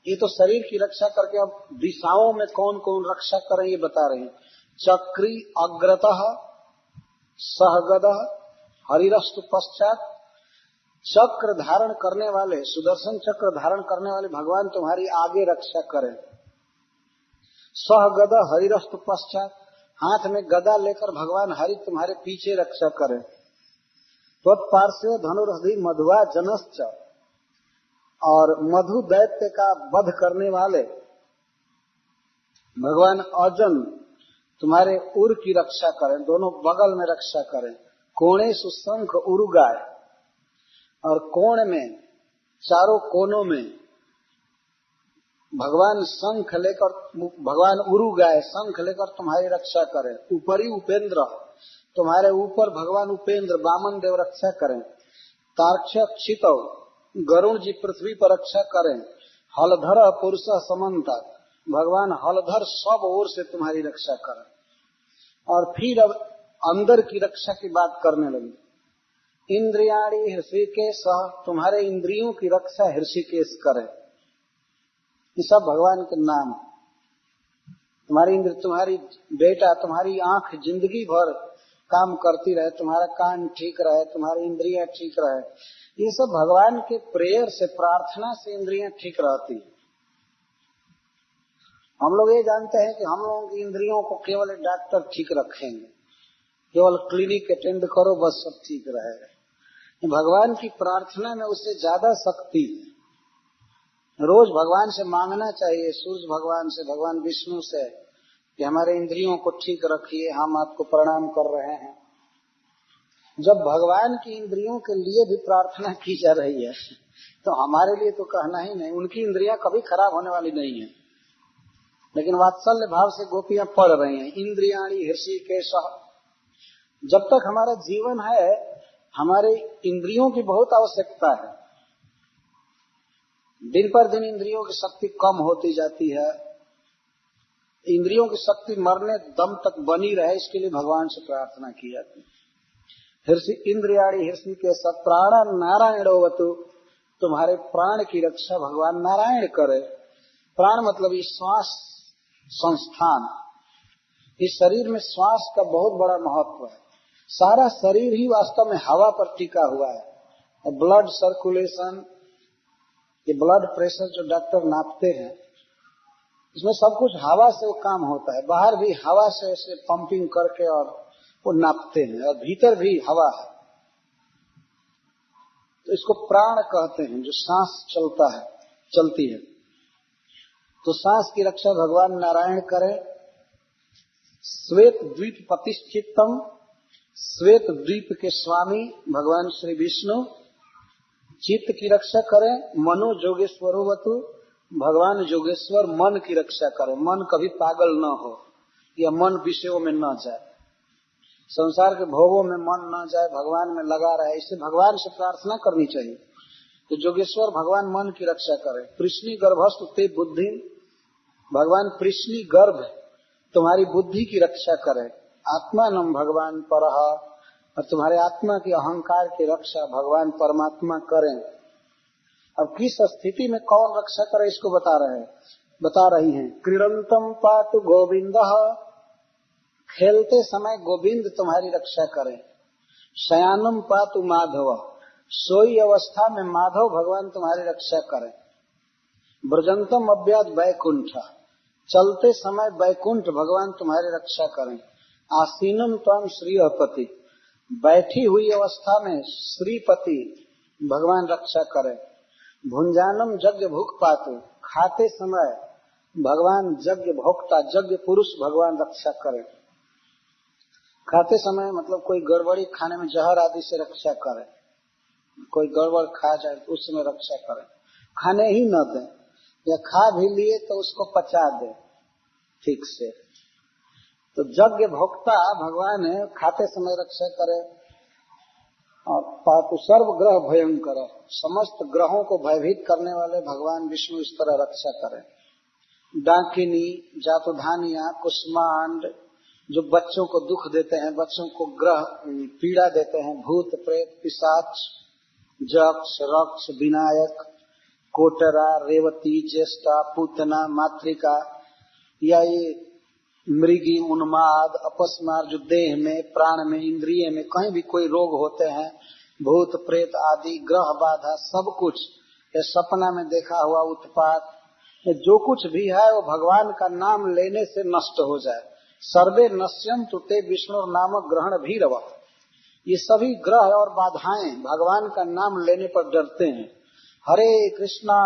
ये तो शरीर की रक्षा करके अब दिशाओं में कौन कौन रक्षा करें ये बता रहे हैं। चक्री अग्रतः सहगदः हरिरस्तु पश्चात, चक्र धारण करने वाले, सुदर्शन चक्र धारण करने वाले भगवान तुम्हारी आगे रक्षा करें। सहगद हरिरस्तु पश्चात, हाथ में गदा लेकर भगवान हरि तुम्हारे पीछे रक्षा करें। त्वत्पार्श्वे धनुर्धि मधुआ जनश्च, और मधु दैत्य का वध करने वाले भगवान अर्जुन तुम्हारे उर की रक्षा करें, दोनों बगल में रक्षा करें। कोणे सुशंख उरुगाय, और कोण में चारों कोनों में भगवान शंख लेकर, भगवान उरुगाय शंख लेकर तुम्हारी रक्षा करें। ऊपरी उपेंद्र, तुम्हारे ऊपर भगवान उपेंद्र वामन देव रक्षा करें। तार्क्ष्य क्षितौ, गरुण जी पृथ्वी पर रक्षा करें। हलधर पुरुष समन्ता, भगवान हलधर सब ओर से तुम्हारी रक्षा करें। और फिर अब अंदर की रक्षा की बात करने लगी। इंद्रियाणी हृषिकेश, तुम्हारे इंद्रियों की रक्षा हृषिकेश करें। ये सब भगवान के नाम। तुम्हारी इंद्र, तुम्हारी बेटा, तुम्हारी आंख जिंदगी भर काम करती रहे, तुम्हारा कान ठीक रहे, तुम्हारी इंद्रियां ठीक रहे, ये सब भगवान के प्रेयर से, प्रार्थना से इंद्रियां ठीक रहती। हम लोग ये जानते हैं कि हम लोगों की इंद्रियों को केवल डॉक्टर ठीक रखेंगे, केवल क्लिनिक अटेंड करो बस सब ठीक रहेगा। भगवान की प्रार्थना में उससे ज्यादा शक्ति है। रोज भगवान से मांगना चाहिए, सूर्य भगवान से, भगवान विष्णु से, कि हमारे इंद्रियों को ठीक रखिए, हम आपको प्रणाम कर रहे हैं। जब भगवान की इंद्रियों के लिए भी प्रार्थना की जा रही है तो हमारे लिए तो कहना ही नहीं। उनकी इंद्रियां कभी खराब होने वाली नहीं है, लेकिन वात्सल्य भाव से गोपियां पढ़ रही हैं। इंद्रियाणी हृषिकेश, जब तक हमारा जीवन है हमारे इंद्रियों की बहुत आवश्यकता है। दिन पर दिन इंद्रियों की शक्ति कम होती जाती है। इंद्रियों की शक्ति मरने दम तक बनी रहे, इसके लिए भगवान से प्रार्थना की जाती है। इंद्रियाणी हृषिकेश प्राण नारायणोवतु, तुम्हारे प्राण की रक्षा भगवान नारायण करे। प्राण मतलब ये श्वास संस्थान। इस शरीर में श्वास का बहुत बड़ा महत्व है। सारा शरीर ही वास्तव में हवा पर टिका हुआ है। ब्लड सर्कुलेशन, ये ब्लड प्रेशर जो डॉक्टर नापते हैं, इसमें सब कुछ हवा से वो काम होता है। बाहर भी हवा से ऐसे पंपिंग करके और वो नापते हैं, और भीतर भी हवा है। तो इसको प्राण कहते हैं, जो सांस चलता है, चलती है। तो सांस की रक्षा भगवान नारायण करे। श्वेत द्वीप प्रतिष्ठितम, श्वेत द्वीप के स्वामी भगवान श्री विष्णु चित्त की रक्षा करें। मनो जोगेश्वरोवतु, भगवान जोगेश्वर मन की रक्षा करें। मन कभी पागल न हो, या मन विषयों में न जाए, संसार के भोगों में मन न जाए, भगवान में लगा रहे। इससे भगवान से प्रार्थना करनी चाहिए। तो जोगेश्वर भगवान मन की रक्षा करे। कृष्णी गर्भस्तु ते बुद्धि, भगवान कृष्णी गर्भ तुम्हारी बुद्धि की रक्षा करे। आत्मा नम भगवान परह, और तुम्हारे आत्मा की अहंकार की रक्षा भगवान परमात्मा करें। अब किस स्थिति में कौन रक्षा करे इसको बता रही हैं। क्रीडंतम पातु गोविंद, खेलते समय गोविंद तुम्हारी रक्षा करें। शयानम पातु माधव, सोई अवस्था में माधव भगवान तुम्हारी रक्षा करें। ब्रजंतम अव्याद वैकुंठ, चलते समय वैकुंठ भगवान तुम्हारी रक्षा करें। आसीनम त्वं श्रीपति, बैठी हुई अवस्था में श्रीपति भगवान रक्षा करें। भुंजानम यज्ञ भूख पातु, खाते समय भगवान यज्ञ भोक्ता, यज्ञ पुरुष भगवान रक्षा करें। खाते समय मतलब कोई गड़बड़ी खाने में जहर आदि से रक्षा करें। कोई गड़बड़ खा जाए तो उस समय रक्षा करें। खाने ही न दें, या खा भी लिए तो उसको पचा दे ठीक से। तो यज्ञ भोक्ता भगवान खाते समय रक्षा करे। और पातु सर्व ग्रह भयंकर, समस्त ग्रहों को भयभीत करने वाले भगवान विष्णु इस तरह रक्षा करें। डाकिनी, जातुधानिया, कुष्मांड, जो बच्चों को दुख देते हैं, बच्चों को ग्रह पीड़ा देते हैं, भूत प्रेत पिशाच, जक्ष रक्ष विनायक, कोटरा, रेवती, ज्येष्ठा, पूतना, मातृका, या ये मृगी, उन्माद, अपस्मार, जो देह में, प्राण में, इंद्रिय में कहीं भी कोई रोग होते हैं, भूत प्रेत आदि, ग्रह बाधा, सब कुछ, ये सपना में देखा हुआ उत्पात, जो कुछ भी है वो भगवान का नाम लेने से नष्ट हो जाए। सर्वे नश्यन्तु ते विष्णु नाम ग्रहण भी रवा, ये सभी ग्रह और बाधाएं भगवान का नाम लेने पर डरते हैं। हरे कृष्णा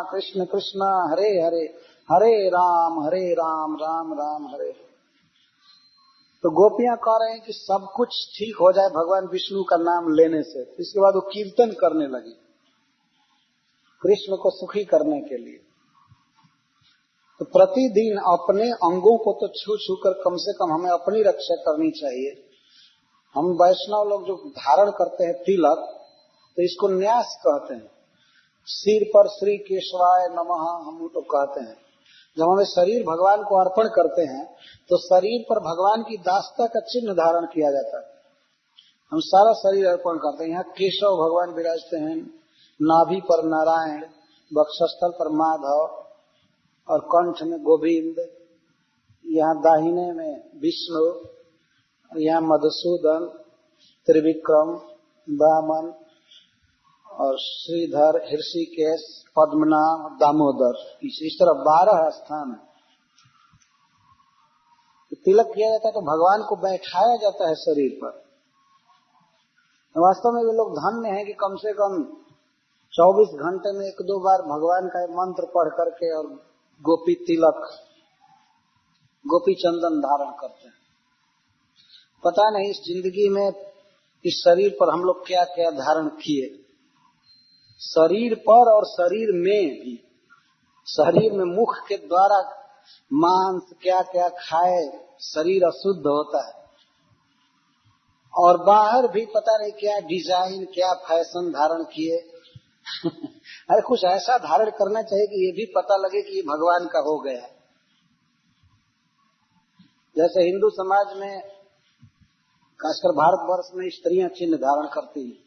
कृष्ण कृष्ण हरे हरे, हरे राम राम राम हरे। तो गोपियां कह रहे हैं कि सब कुछ ठीक हो जाए भगवान विष्णु का नाम लेने से। इसके बाद वो कीर्तन करने लगी कृष्ण को सुखी करने के लिए। तो प्रतिदिन अपने अंगों को तो छू छू कर कम से कम हमें अपनी रक्षा करनी चाहिए। हम वैष्णव लोग जो धारण करते हैं तिलक, तो इसको न्यास कहते हैं। सिर पर श्री केशवाय नमः हम तो कहते हैं। जब हमें शरीर भगवान को अर्पण करते हैं तो शरीर पर भगवान की दास्ता का चिन्ह धारण किया जाता है। हम सारा शरीर अर्पण करते हैं। यहाँ केशव भगवान विराजते हैं, नाभि पर नारायण, वक्षस्थल पर माधव और कंठ में गोविंद, यहाँ दाहिने में विष्णु, यहाँ मधुसूदन, त्रिविक्रम, वामन और श्रीधर, ऋषिकेश, पद्मनाभ, दामोदर, इस तरह 12 स्थान है। तो तिलक किया जाता है तो भगवान को बैठाया जाता है शरीर पर। वास्तव में वे लोग धन्य हैं कि कम से कम 24 घंटे में 1-2 बार भगवान का मंत्र पढ़ करके और गोपी तिलक, गोपी चंदन धारण करते हैं। पता नहीं इस जिंदगी में इस शरीर पर हम लोग क्या क्या धारण किए। शरीर पर और शरीर में भी, शरीर में मुख के द्वारा मांस क्या क्या खाए शरीर अशुद्ध होता है, और बाहर भी पता नहीं क्या डिजाइन क्या फैशन धारण किए। अरे कुछ ऐसा धारण करना चाहिए कि ये भी पता लगे कि ये भगवान का हो गया। जैसे हिंदू समाज में, खासकर भारतवर्ष में, स्त्रियां चिन्ह धारण करती हैं।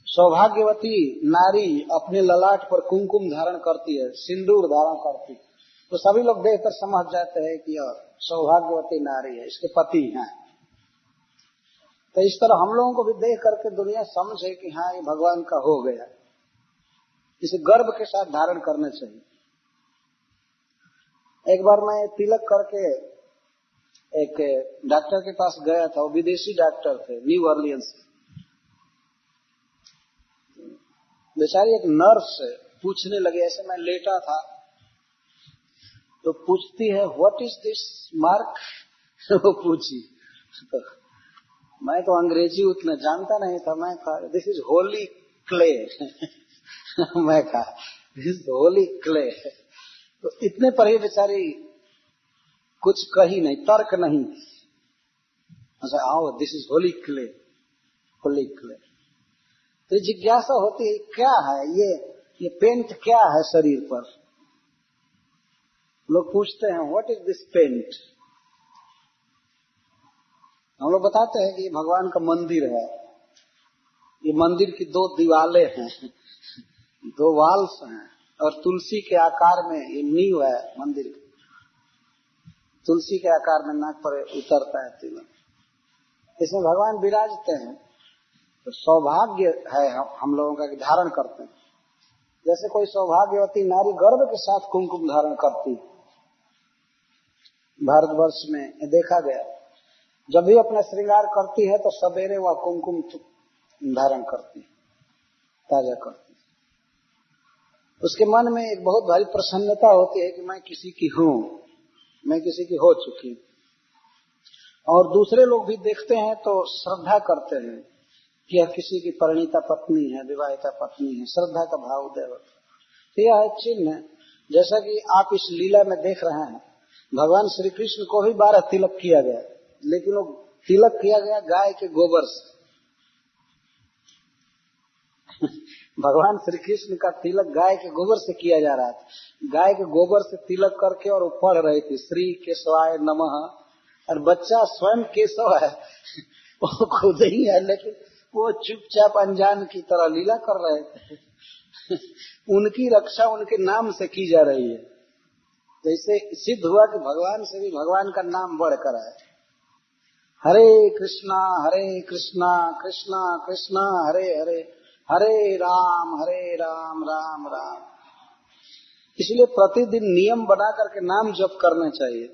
सौभाग्यवती नारी अपने ललाट पर कुमकुम धारण करती है, सिंदूर धारण करती है, तो सभी लोग देखकर समझ जाते हैं कि यह सौभाग्यवती नारी है, इसके पति हैं। तो इस तरह हम लोगों को भी देख करके दुनिया समझे कि हाँ ये भगवान का हो गया। इसे गर्व के साथ धारण करना चाहिए। एक बार मैं तिलक करके एक डॉक्टर के पास गया था, वो विदेशी डॉक्टर थे, न्यू ऑरलियंस के। बेचारी एक नर्स पूछने लगे, ऐसे मैं लेटा था तो पूछती है व्हाट इज दिस मार्क। वो पूछी तो मैं तो अंग्रेजी उतना जानता नहीं था। मैं कहा दिस इज होली क्ले। मैं कहा दिस इज होली क्ले। तो इतने पर ही बेचारी कुछ कही नहीं, तर्क नहीं। अच्छा आओ this is Holi clay, Holi clay. तो जिज्ञासा होती है क्या है ये पेंट क्या है शरीर पर। लोग पूछते हैं व्हाट इज दिस पेंट। हम लोग बताते हैं कि ये भगवान का मंदिर है। ये मंदिर की 2 दीवालें हैं, 2 वाल्स हैं, और तुलसी के आकार में ये नींव है मंदिर की। तुलसी के आकार में नाक पर उतरता है तिलक, इसमें भगवान विराजते हैं। तो सौभाग्य है हम लोगों का कि धारण करते हैं। जैसे कोई सौभाग्यवती नारी गर्व के साथ कुमकुम धारण करती, भारतवर्ष में देखा गया। जब भी अपना श्रृंगार करती है तो सवेरे वह कुमकुम धारण करती, ताजा करती। उसके मन में एक बहुत भारी प्रसन्नता होती है कि मैं किसी की हूँ, मैं किसी की हो चुकी। और दूसरे लोग भी देखते हैं तो श्रद्धा करते हैं कि यह किसी की परिणीता पत्नी है, विवाहिता पत्नी है, श्रद्धा का भाव उदय होता है। यह है चिन्ह। जैसा कि आप इस लीला में देख रहे हैं, भगवान श्री कृष्ण को भी 12 तिलक किया गया, लेकिन वो तिलक किया गया गाय के गोबर से। भगवान श्री कृष्ण का तिलक गाय के गोबर से किया जा रहा था। गाय के गोबर से तिलक करके और वो पढ़ रही थी श्री केशवाय नमः। और बच्चा स्वयं केशव है, वो खुद ही है, लेकिन वो चुपचाप अनजान की तरह लीला कर रहे थे। उनकी रक्षा उनके नाम से की जा रही है। जैसे सिद्ध हुआ कि भगवान से भी भगवान का नाम बढ़कर है। हरे कृष्णा कृष्णा कृष्णा हरे हरे, हरे राम राम राम। इसलिए प्रतिदिन नियम बना करके नाम जप करना चाहिए,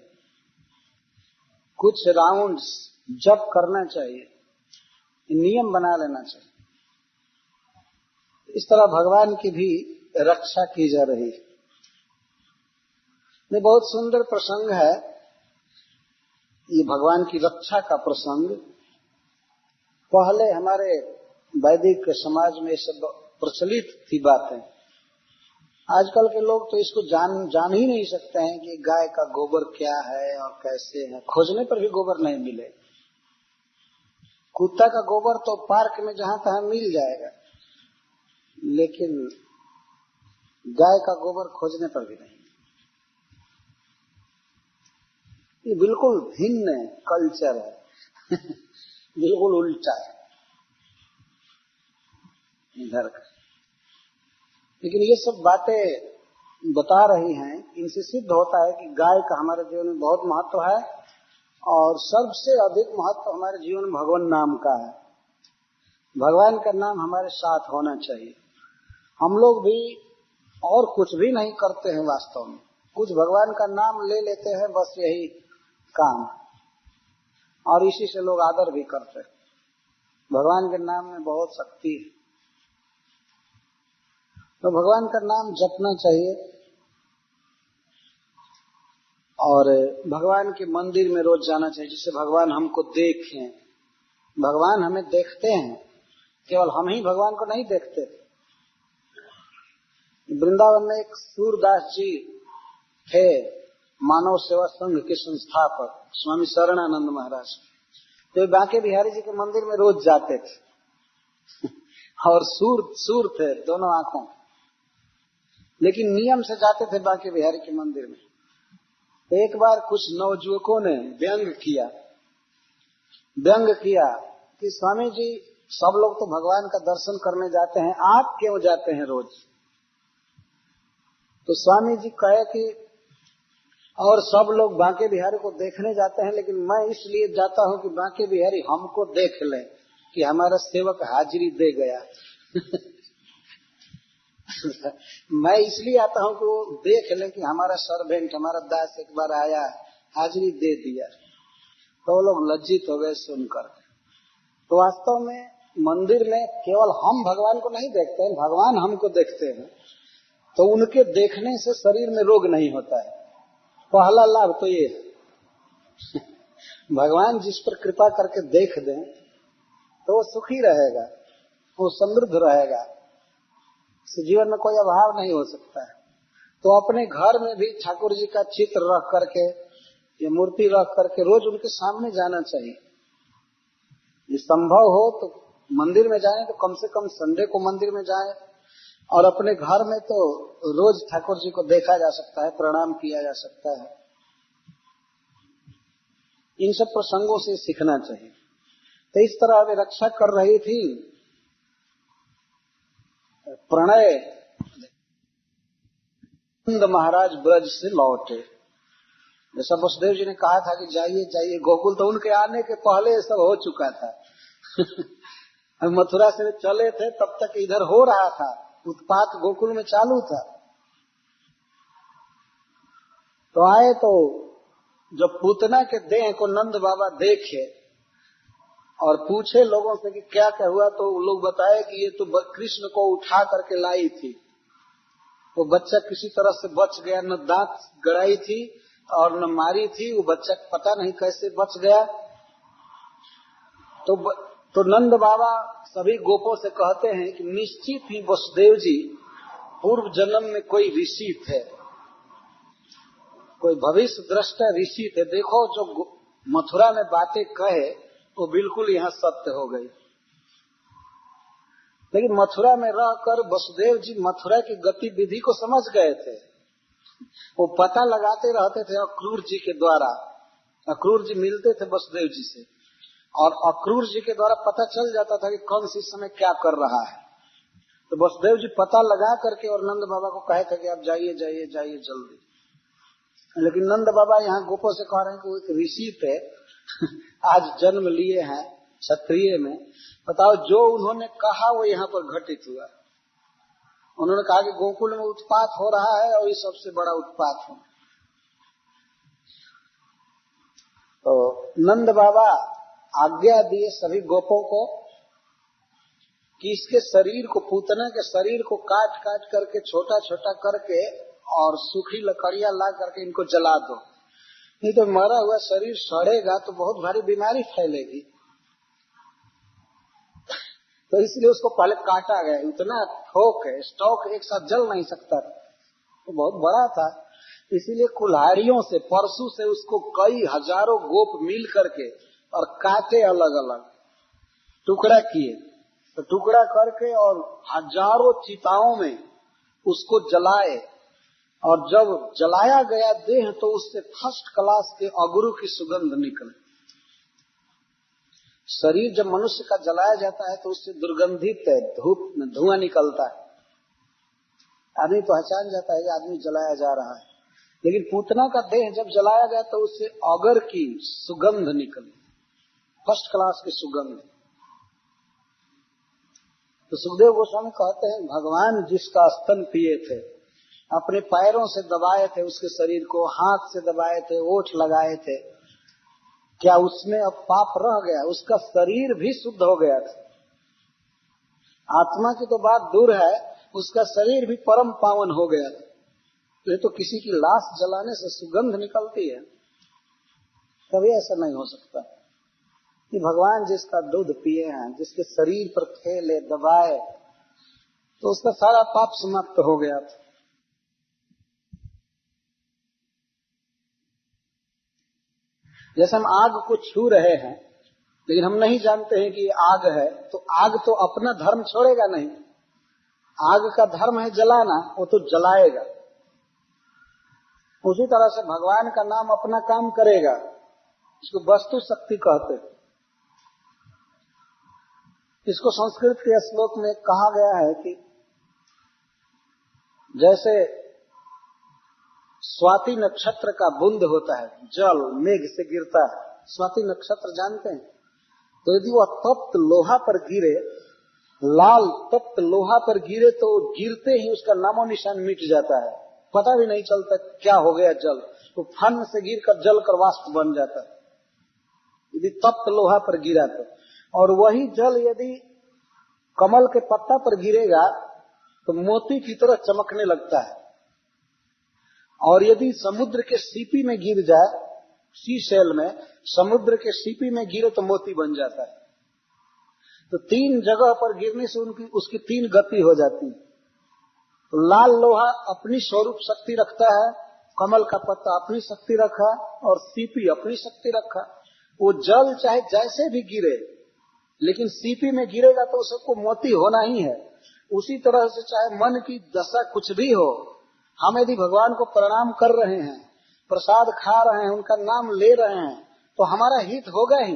कुछ राउंड्स जप करना चाहिए, नियम बना लेना चाहिए। इस तरह भगवान की भी रक्षा की जा रही है। ये बहुत सुंदर प्रसंग है। ये भगवान की रक्षा का प्रसंग। पहले हमारे वैदिक समाज में सब प्रचलित थी बातें। आजकल के लोग तो इसको जान ही नहीं सकते हैं कि गाय का गोबर क्या है और कैसे है। खोजने पर भी गोबर नहीं मिले। कुत्ता का गोबर तो पार्क में जहां तहां मिल जाएगा, लेकिन गाय का गोबर खोजने पर भी नहीं। ये बिल्कुल भिन्न कल्चर है बिल्कुल उल्टा है इधर का। लेकिन ये सब बातें बता रही हैं, इनसे सिद्ध होता है कि गाय का हमारे जीवन में बहुत महत्व है और सबसे अधिक महत्व हमारे जीवन में भगवान नाम का है। भगवान का नाम हमारे साथ होना चाहिए। हम लोग भी और कुछ भी नहीं करते हैं वास्तव में, कुछ भगवान का नाम ले लेते हैं, बस यही काम, और इसी से लोग आदर भी करते हैं। भगवान के नाम में बहुत शक्ति है, तो भगवान का नाम जपना चाहिए। और भगवान के मंदिर में रोज जाना चाहिए, जिससे भगवान हमको देखें। भगवान हमें देखते हैं, केवल हम ही भगवान को नहीं देखते। वृंदावन में एक सूरदास जी थे, मानव सेवा संघ के संस्थापक स्वामी शरणानंद महाराज। तो बांके बिहारी जी के मंदिर में रोज जाते थे और सूर थे दोनों आंखों, लेकिन नियम से जाते थे बांके बिहारी के मंदिर में। तो एक बार कुछ नवजुवकों ने व्यंग किया कि स्वामी जी, सब लोग तो भगवान का दर्शन करने जाते हैं, आप क्यों जाते हैं रोज? तो स्वामी जी कहे कि और सब लोग बांके बिहारी को देखने जाते हैं, लेकिन मैं इसलिए जाता हूं कि बांके बिहारी हमको देख ले कि हमारा सेवक हाजिरी दे गया मैं इसलिए आता हूं कि वो देख ले कि हमारा सर्वेंट, हमारा दास एक बार आया, हाजिरी दे दिया। तो वो लोग लज्जित हो गए सुनकर। तो वास्तव में मंदिर में केवल हम भगवान को नहीं देखते हैं, भगवान हमको देखते हैं। तो उनके देखने से शरीर में रोग नहीं होता है। पहला लाभ तो ये है भगवान जिस पर कृपा करके देख दें तो वो सुखी रहेगा, वो समृद्ध रहेगा, जीवन में कोई अभाव नहीं हो सकता है। तो अपने घर में भी ठाकुर जी का चित्र रख करके या मूर्ति रख करके रोज उनके सामने जाना चाहिए। ये संभव हो तो मंदिर में जाएं, तो कम से कम संडे को मंदिर में जाएं, और अपने घर में तो रोज ठाकुर जी को देखा जा सकता है, प्रणाम किया जा सकता है। इन सब प्रसंगों से सीखना चाहिए। तो इस तरह वे रक्षा कर रही थी। प्रणय नंद महाराज ब्रज से लौटे, जैसा वसुदेव जी ने कहा था कि जाइए जाइए गोकुल, तो उनके आने के पहले ये सब हो चुका था मथुरा से चले थे तब तक इधर हो रहा था, उत्पात गोकुल में चालू था। तो आए तो जब पूतना के देह को नंद बाबा देखे और पूछे लोगों से कि क्या क्या हुआ, तो लोग बताए कि ये तो कृष्ण को उठा करके लाई थी। वो बच्चा किसी तरह से बच गया, न दांत गड़ाई थी और न मारी थी, वो बच्चा पता नहीं कैसे बच गया। तो नंद बाबा सभी गोपों से कहते हैं कि निश्चित ही वसुदेव जी पूर्व जन्म में कोई ऋषि थे, कोई भविष्य दृष्टा ऋषि थे। देखो जो मथुरा में बातें कहे वो बिल्कुल यहाँ सत्य हो गई। लेकिन मथुरा में रहकर वसुदेव जी मथुरा की गतिविधि को समझ गए थे। वो पता लगाते रहते थे अक्रूर जी के द्वारा। अक्रूर जी मिलते थे वसुदेव जी से और अक्रूर जी के द्वारा पता चल जाता था कि कौन सी समय क्या कर रहा है। तो वसुदेव जी पता लगा करके और नंद बाबा को कहे थे कि आप जाइए जाइए जाइए जल्दी। लेकिन नंद बाबा यहाँ गोपों से कह रहे हैं कि वो एक ऋषि थे आज जन्म लिए हैं क्षत्रिय में, बताओ जो उन्होंने कहा वो यहाँ पर घटित हुआ। उन्होंने कहा कि गोकुल में उत्पात हो रहा है और ये सबसे बड़ा उत्पात है। तो नंद बाबा आज्ञा दिए सभी गोपों को कि इसके शरीर को, पूतना के शरीर को काट काट करके छोटा छोटा करके और सूखी लकड़ियां ला करके इनको जला दो। नहीं तो मरा हुआ शरीर सड़ेगा तो बहुत भारी बीमारी फैलेगी। तो इसलिए उसको पहले काटा गया। उतना थोक है, स्टॉक एक साथ जल नहीं सकता, तो बहुत बड़ा था। इसीलिए कुल्हाड़ियों से, परसों से उसको कई हजारों गोप मिल करके और काटे, अलग अलग टुकड़ा किए, तो टुकड़ा करके और हजारों चिताओं में उसको जलाए। और जब जलाया गया देह तो उससे फर्स्ट क्लास के अगरू की सुगंध निकले। शरीर जब मनुष्य का जलाया जाता है तो उससे दुर्गंधित है, धूप में धुआं निकलता है, आदमी पहचान जाता है कि आदमी जलाया जा रहा है। लेकिन पूतना का देह जब जलाया गया तो उससे अगर की सुगंध निकली, फर्स्ट क्लास की सुगंध। तो सुखदेव गोस्वामी कहते हैं भगवान जिसका स्तन पिए थे, अपने पैरों से दबाए थे उसके शरीर को, हाथ से दबाए थे, ओठ लगाए थे, क्या उसमें अब पाप रह गया? उसका शरीर भी शुद्ध हो गया था। आत्मा की तो बात दूर है, उसका शरीर भी परम पावन हो गया था। ये तो किसी की लाश जलाने से सुगंध निकलती है, कभी ऐसा नहीं हो सकता कि भगवान जिसका दूध पिए हैं, जिसके शरीर पर खेले दबाए, तो उसका सारा पाप समाप्त हो गया था। जैसे हम आग को छू रहे हैं लेकिन हम नहीं जानते हैं कि ये आग है, तो आग तो अपना धर्म छोड़ेगा नहीं। आग का धर्म है जलाना, वो तो जलाएगा। उसी तरह से भगवान का नाम अपना काम करेगा, इसको वस्तु शक्ति कहते हैं। इसको संस्कृत के श्लोक में कहा गया है कि जैसे स्वाति नक्षत्र का बूंद होता है, जल मेघ से गिरता है, स्वाति नक्षत्र जानते हैं, तो यदि वह तप्त लोहा पर गिरे, लाल तप्त लोहा पर गिरे, तो गिरते ही उसका नामो निशान मिट जाता है, पता भी नहीं चलता क्या हो गया जल। तो फन से गिरकर जल कर वाष्प बन जाता है यदि तप्त लोहा पर गिरा तो। और वही जल यदि कमल के पत्ता पर गिरेगा तो मोती की तरह चमकने लगता है। और यदि समुद्र के सीपी में गिर जाए, सी सेल में, समुद्र के सीपी में गिरे तो मोती बन जाता है। तो तीन जगह पर गिरने से उसकी तीन गति हो जाती है। तो लाल लोहा अपनी स्वरूप शक्ति रखता है, कमल का पत्ता अपनी शक्ति रखा और सीपी अपनी शक्ति रखा। वो जल चाहे जैसे भी गिरे, लेकिन सीपी में गिरेगा तो उसको मोती होना ही है। उसी तरह से चाहे मन की दशा कुछ भी हो, हम यदि भगवान को प्रणाम कर रहे हैं, प्रसाद खा रहे हैं, उनका नाम ले रहे हैं, तो हमारा हित होगा ही।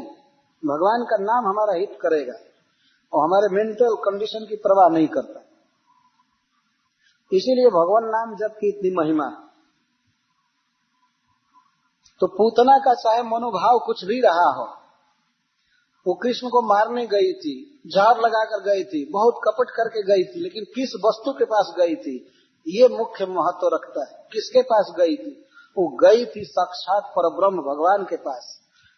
भगवान का नाम हमारा हित करेगा और हमारे मेंटल कंडीशन की परवाह नहीं करता। इसीलिए भगवान नाम जप की इतनी महिमा। तो पूतना का चाहे मनोभाव कुछ भी रहा हो, वो कृष्ण को मारने गई थी, जार लगाकर गई थी, बहुत कपट करके गई थी, लेकिन किस वस्तु के पास गई थी ये मुख्य महत्व रखता है। किसके पास गई थी? वो गई थी साक्षात परब्रह्म भगवान के पास।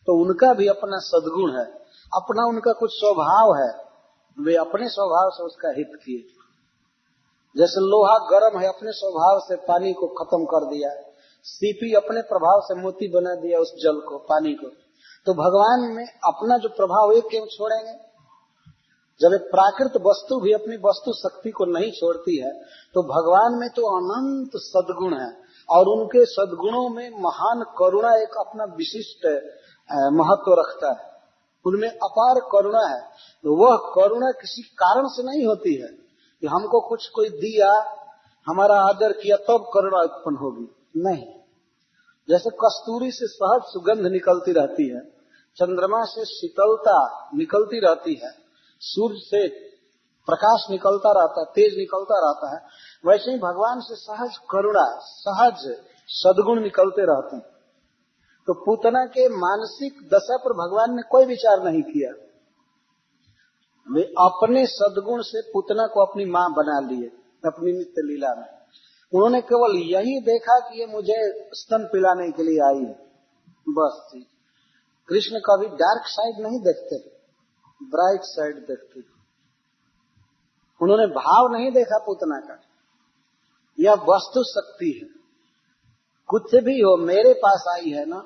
तो उनका भी अपना सद्गुण है, अपना उनका कुछ स्वभाव है, वे अपने स्वभाव से उसका हित किए। जैसे लोहा गर्म है, अपने स्वभाव से पानी को खत्म कर दिया, सीपी अपने प्रभाव से मोती बना दिया उस जल को, पानी को। तो भगवान में अपना जो प्रभाव एक क्यों छोड़ेंगे? जब एक प्राकृत वस्तु भी अपनी वस्तु शक्ति को नहीं छोड़ती है, तो भगवान में तो अनंत सद्गुण है और उनके सद्गुणों में महान करुणा एक अपना विशिष्ट महत्व रखता है। उनमें अपार करुणा है। तो वह करुणा किसी कारण से नहीं होती है कि हमको कुछ कोई दिया, हमारा आदर किया तब करुणा उत्पन्न होगी, नहीं। जैसे कस्तूरी से सहज सुगंध निकलती रहती है, चंद्रमा से शीतलता निकलती रहती है, सूर्य से प्रकाश निकलता रहता है, तेज निकलता रहता है, वैसे ही भगवान से सहज करुणा, सहज सद्गुण निकलते रहते हैं। तो पूतना के मानसिक दशा पर भगवान ने कोई विचार नहीं किया। वे अपने सद्गुण से पूतना को अपनी मां बना लिए अपनी नित्य लीला में। उन्होंने केवल यही देखा कि ये मुझे स्तन पिलाने के लिए आई है, बस थी। कृष्ण कभी डार्क साइड नहीं देखते, ब्राइट साइड देखते। उन्होंने भाव नहीं देखा पूतना का, यह वस्तु शक्ति है, कुछ भी हो मेरे पास आई है ना,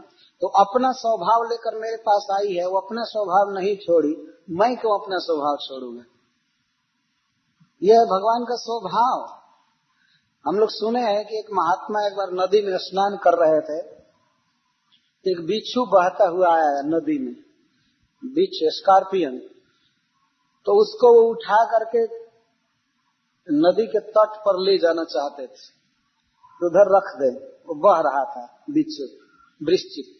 तो अपना स्वभाव लेकर मेरे पास आई है, वो अपना स्वभाव नहीं छोड़ी, मैं क्यों अपना स्वभाव छोड़ूंगा? यह है भगवान का स्वभाव। हम लोग सुने हैं कि एक महात्मा एक बार नदी में स्नान कर रहे थे, एक बिच्छू बहता हुआ आया नदी में, बिच्छू स्कॉर्पियन, तो उसको वो उठा करके नदी के तट पर ले जाना चाहते थे, उधर रख दे, वो बह रहा था बिच्छू वृश्चिक,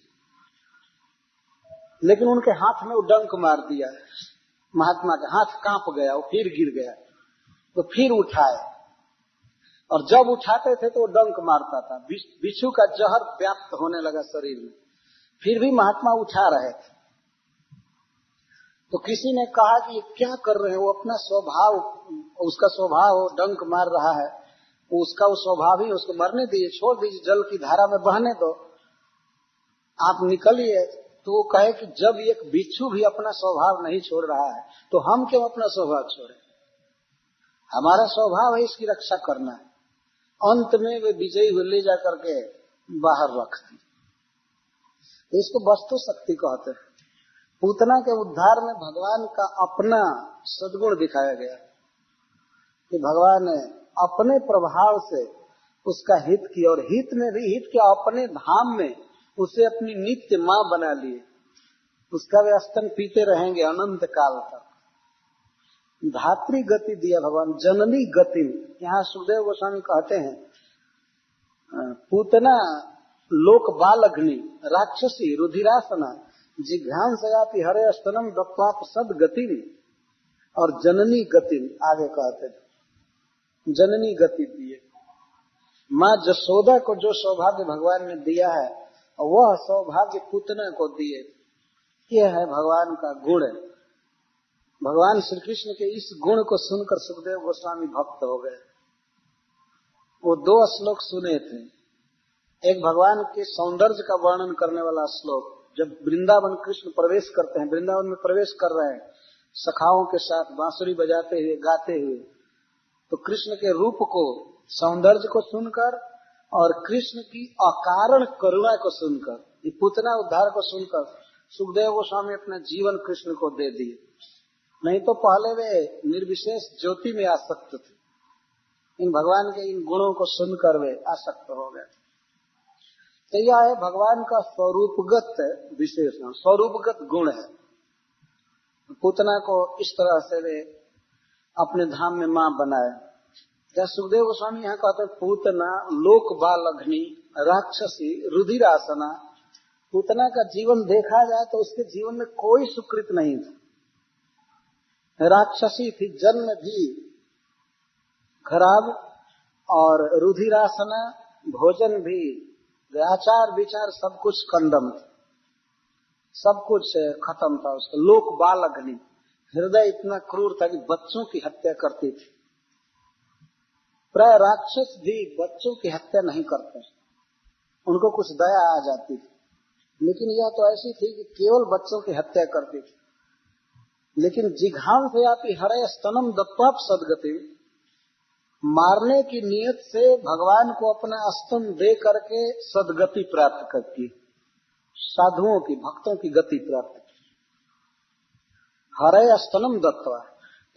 लेकिन उनके हाथ में वो डंक मार दिया, महात्मा का हाथ कांप गया, वो फिर गिर गया, तो फिर उठाए, और जब उठाते थे तो वो डंक मारता था, बिच्छू का जहर व्याप्त होने लगा शरीर में, फिर भी महात्मा उठा रहे थे। तो किसी ने कहा कि ये क्या कर रहे हैं, वो अपना स्वभाव, उसका स्वभाव डंक मार रहा है, उसका वो स्वभाव ही, उसको मरने दीजिए, छोड़ दीजिए, जल की धारा में बहने दो, आप निकलिए। तो वो कहे कि जब एक बिच्छू भी अपना स्वभाव नहीं छोड़ रहा है तो हम क्यों अपना स्वभाव छोड़े? हमारा स्वभाव है इसकी रक्षा करना है। अंत में वे विजयी हुए ले जा करके बाहर रख दी। इसको वस्तु शक्ति कहते हैं। पूतना के उद्धार में भगवान का अपना सद्गुण दिखाया गया कि भगवान ने अपने प्रभाव से उसका हित किया, और हित में भी हित किया, अपने धाम में उसे अपनी नित्य माँ बना लिए, उसका वे स्तन पीते रहेंगे अनंत काल तक। धात्री गति दिया भगवान, जननी गति। यहाँ सुखदेव गोस्वामी कहते हैं पूतना लोक बालग्नि राक्षसी रुधिरासना जिघ्रांसयाति हरे स्तनम दत्वाप सद गति, और जननी गति आगे कहते हैं जननी गति दिए। माँ जसोदा को जो सौभाग्य भगवान ने दिया है वह सौभाग्य पूतना को दिए। यह है भगवान का गुण। भगवान श्री कृष्ण के इस गुण को सुनकर सुखदेव गोस्वामी भक्त हो गए। वो 2 श्लोक सुने थे, एक भगवान के सौंदर्य का वर्णन करने वाला श्लोक, जब वृंदावन कृष्ण प्रवेश करते हैं, वृंदावन में प्रवेश कर रहे हैं सखाओं के साथ बांसुरी बजाते हुए गाते हुए, तो कृष्ण के रूप को, सौंदर्य को सुनकर और कृष्ण की अकारण करुणा को सुनकर, ये पूतना उद्धार को सुनकर सुखदेव गोस्वामी अपना जीवन कृष्ण को दे दिए। नहीं तो पहले वे निर्विशेष ज्योति में आसक्त थे, इन भगवान के इन गुणों को सुनकर वे आसक्त हो गए। तो यह है भगवान का स्वरूपगत विशेषण, स्वरूपगत गुण है। पूतना को इस तरह से वे अपने धाम में मां बनाए। क्या सुखदेव गोस्वामी यहाँ कहते हैं पूतना लोक बालग्नि राक्षसी रुधिरासना। पूतना का जीवन देखा जाए तो उसके जीवन में कोई सुकृत नहीं था। राक्षसी थी, जन्म भी खराब, और रुधिरासना, भोजन भी, आचार विचार सब कुछ कंदम था, सब कुछ खत्म था उसका। लोक बालग्नि, हृदय इतना क्रूर था कि बच्चों की हत्या करती थी। प्राय राक्षस भी बच्चों की हत्या नहीं करते, उनको कुछ दया आ जाती थी, लेकिन यह तो ऐसी थी कि केवल बच्चों की हत्या करती थी। लेकिन जिघांसयाति हरे स्तनम दत्वाप सदगति, मारने की नियत से भगवान को अपना स्तन दे करके सदगति प्राप्त करती, साधुओं की, भक्तों की गति प्राप्त की। हरे स्तनम दत्वा,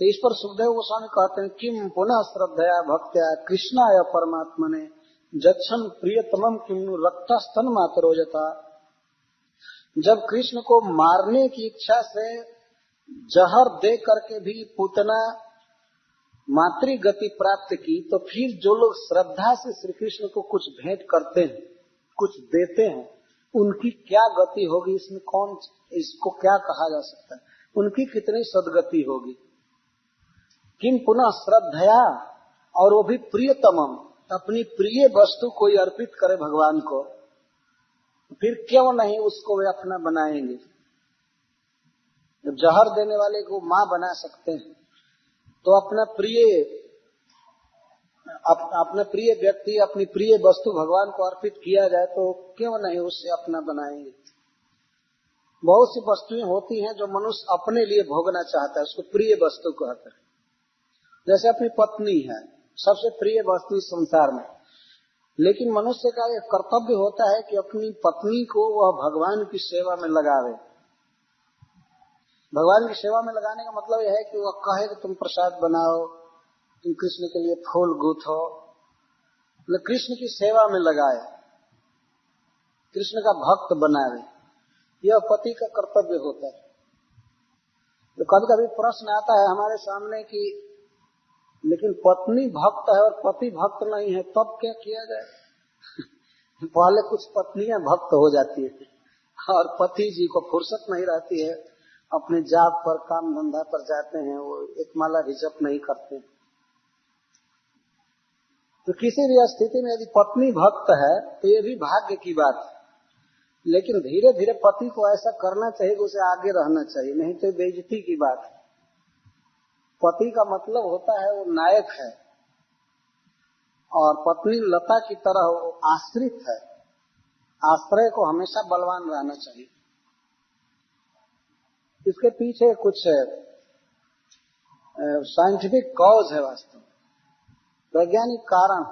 तो इस पर सुखदेव गोस्वामी कहते हैं किम पुनः श्रद्धया भक्त्या कृष्णाय परमात्मने जच्छन प्रियतमम किम रक्त स्तन मातरोजता। जब कृष्ण को मारने की इच्छा से जहर दे करके भी पूतना मातृ गति प्राप्त की, तो फिर जो लोग श्रद्धा से श्री कृष्ण को कुछ भेंट करते हैं, कुछ देते हैं, उनकी क्या गति होगी, इसमें कौन, इसको क्या कहा जा सकता है, उनकी कितनी सदगति होगी। किम पुनः श्रद्धया, और वो भी प्रियतमम, अपनी प्रिय वस्तु कोई अर्पित करे भगवान को, फिर क्यों नहीं उसको वे अपना बनाएंगे। जब जहर देने वाले को मां बना सकते हैं, तो अपना प्रिय व्यक्ति, अपनी प्रिय वस्तु भगवान को अर्पित किया जाए तो क्यों नहीं उससे अपना बनाएंगे। बहुत सी वस्तुएं होती हैं जो मनुष्य अपने लिए भोगना चाहता है, उसको प्रिय वस्तु कहते हैं। जैसे अपनी पत्नी है सबसे प्रिय वस्तु इस संसार में, लेकिन मनुष्य का एक कर्तव्य होता है कि अपनी पत्नी को वह भगवान की सेवा में लगावे। भगवान की सेवा में लगाने का मतलब यह है कि वह कहे कि तुम प्रसाद बनाओ, तुम कृष्ण के लिए फूल गूंथो, मतलब कृष्ण की सेवा में लगाए, कृष्ण का भक्त बनावे, यह पति का कर्तव्य होता है। तो कभी कभी प्रश्न आता है हमारे सामने कि लेकिन पत्नी भक्त है और पति भक्त नहीं है, तब क्या किया जाए? पहले कुछ पत्नियां भक्त हो जाती है और पति जी को फुर्सत नहीं रहती है, अपने जॉब पर काम धंधा पर जाते हैं, वो एक माला भी जप नहीं करते। तो किसी भी स्थिति में यदि पत्नी भक्त है तो ये भी भाग्य की बात है, लेकिन धीरे धीरे पति को ऐसा करना चाहिए कि उसे आगे रहना चाहिए, नहीं तो बेइज्जती की बात है। पति का मतलब होता है वो नायक है और पत्नी लता की तरह वो आश्रित है। आश्रय को हमेशा बलवान रहना चाहिए। इसके पीछे कुछ साइंटिफिक कॉज है, वास्तव में वैज्ञानिक कारण।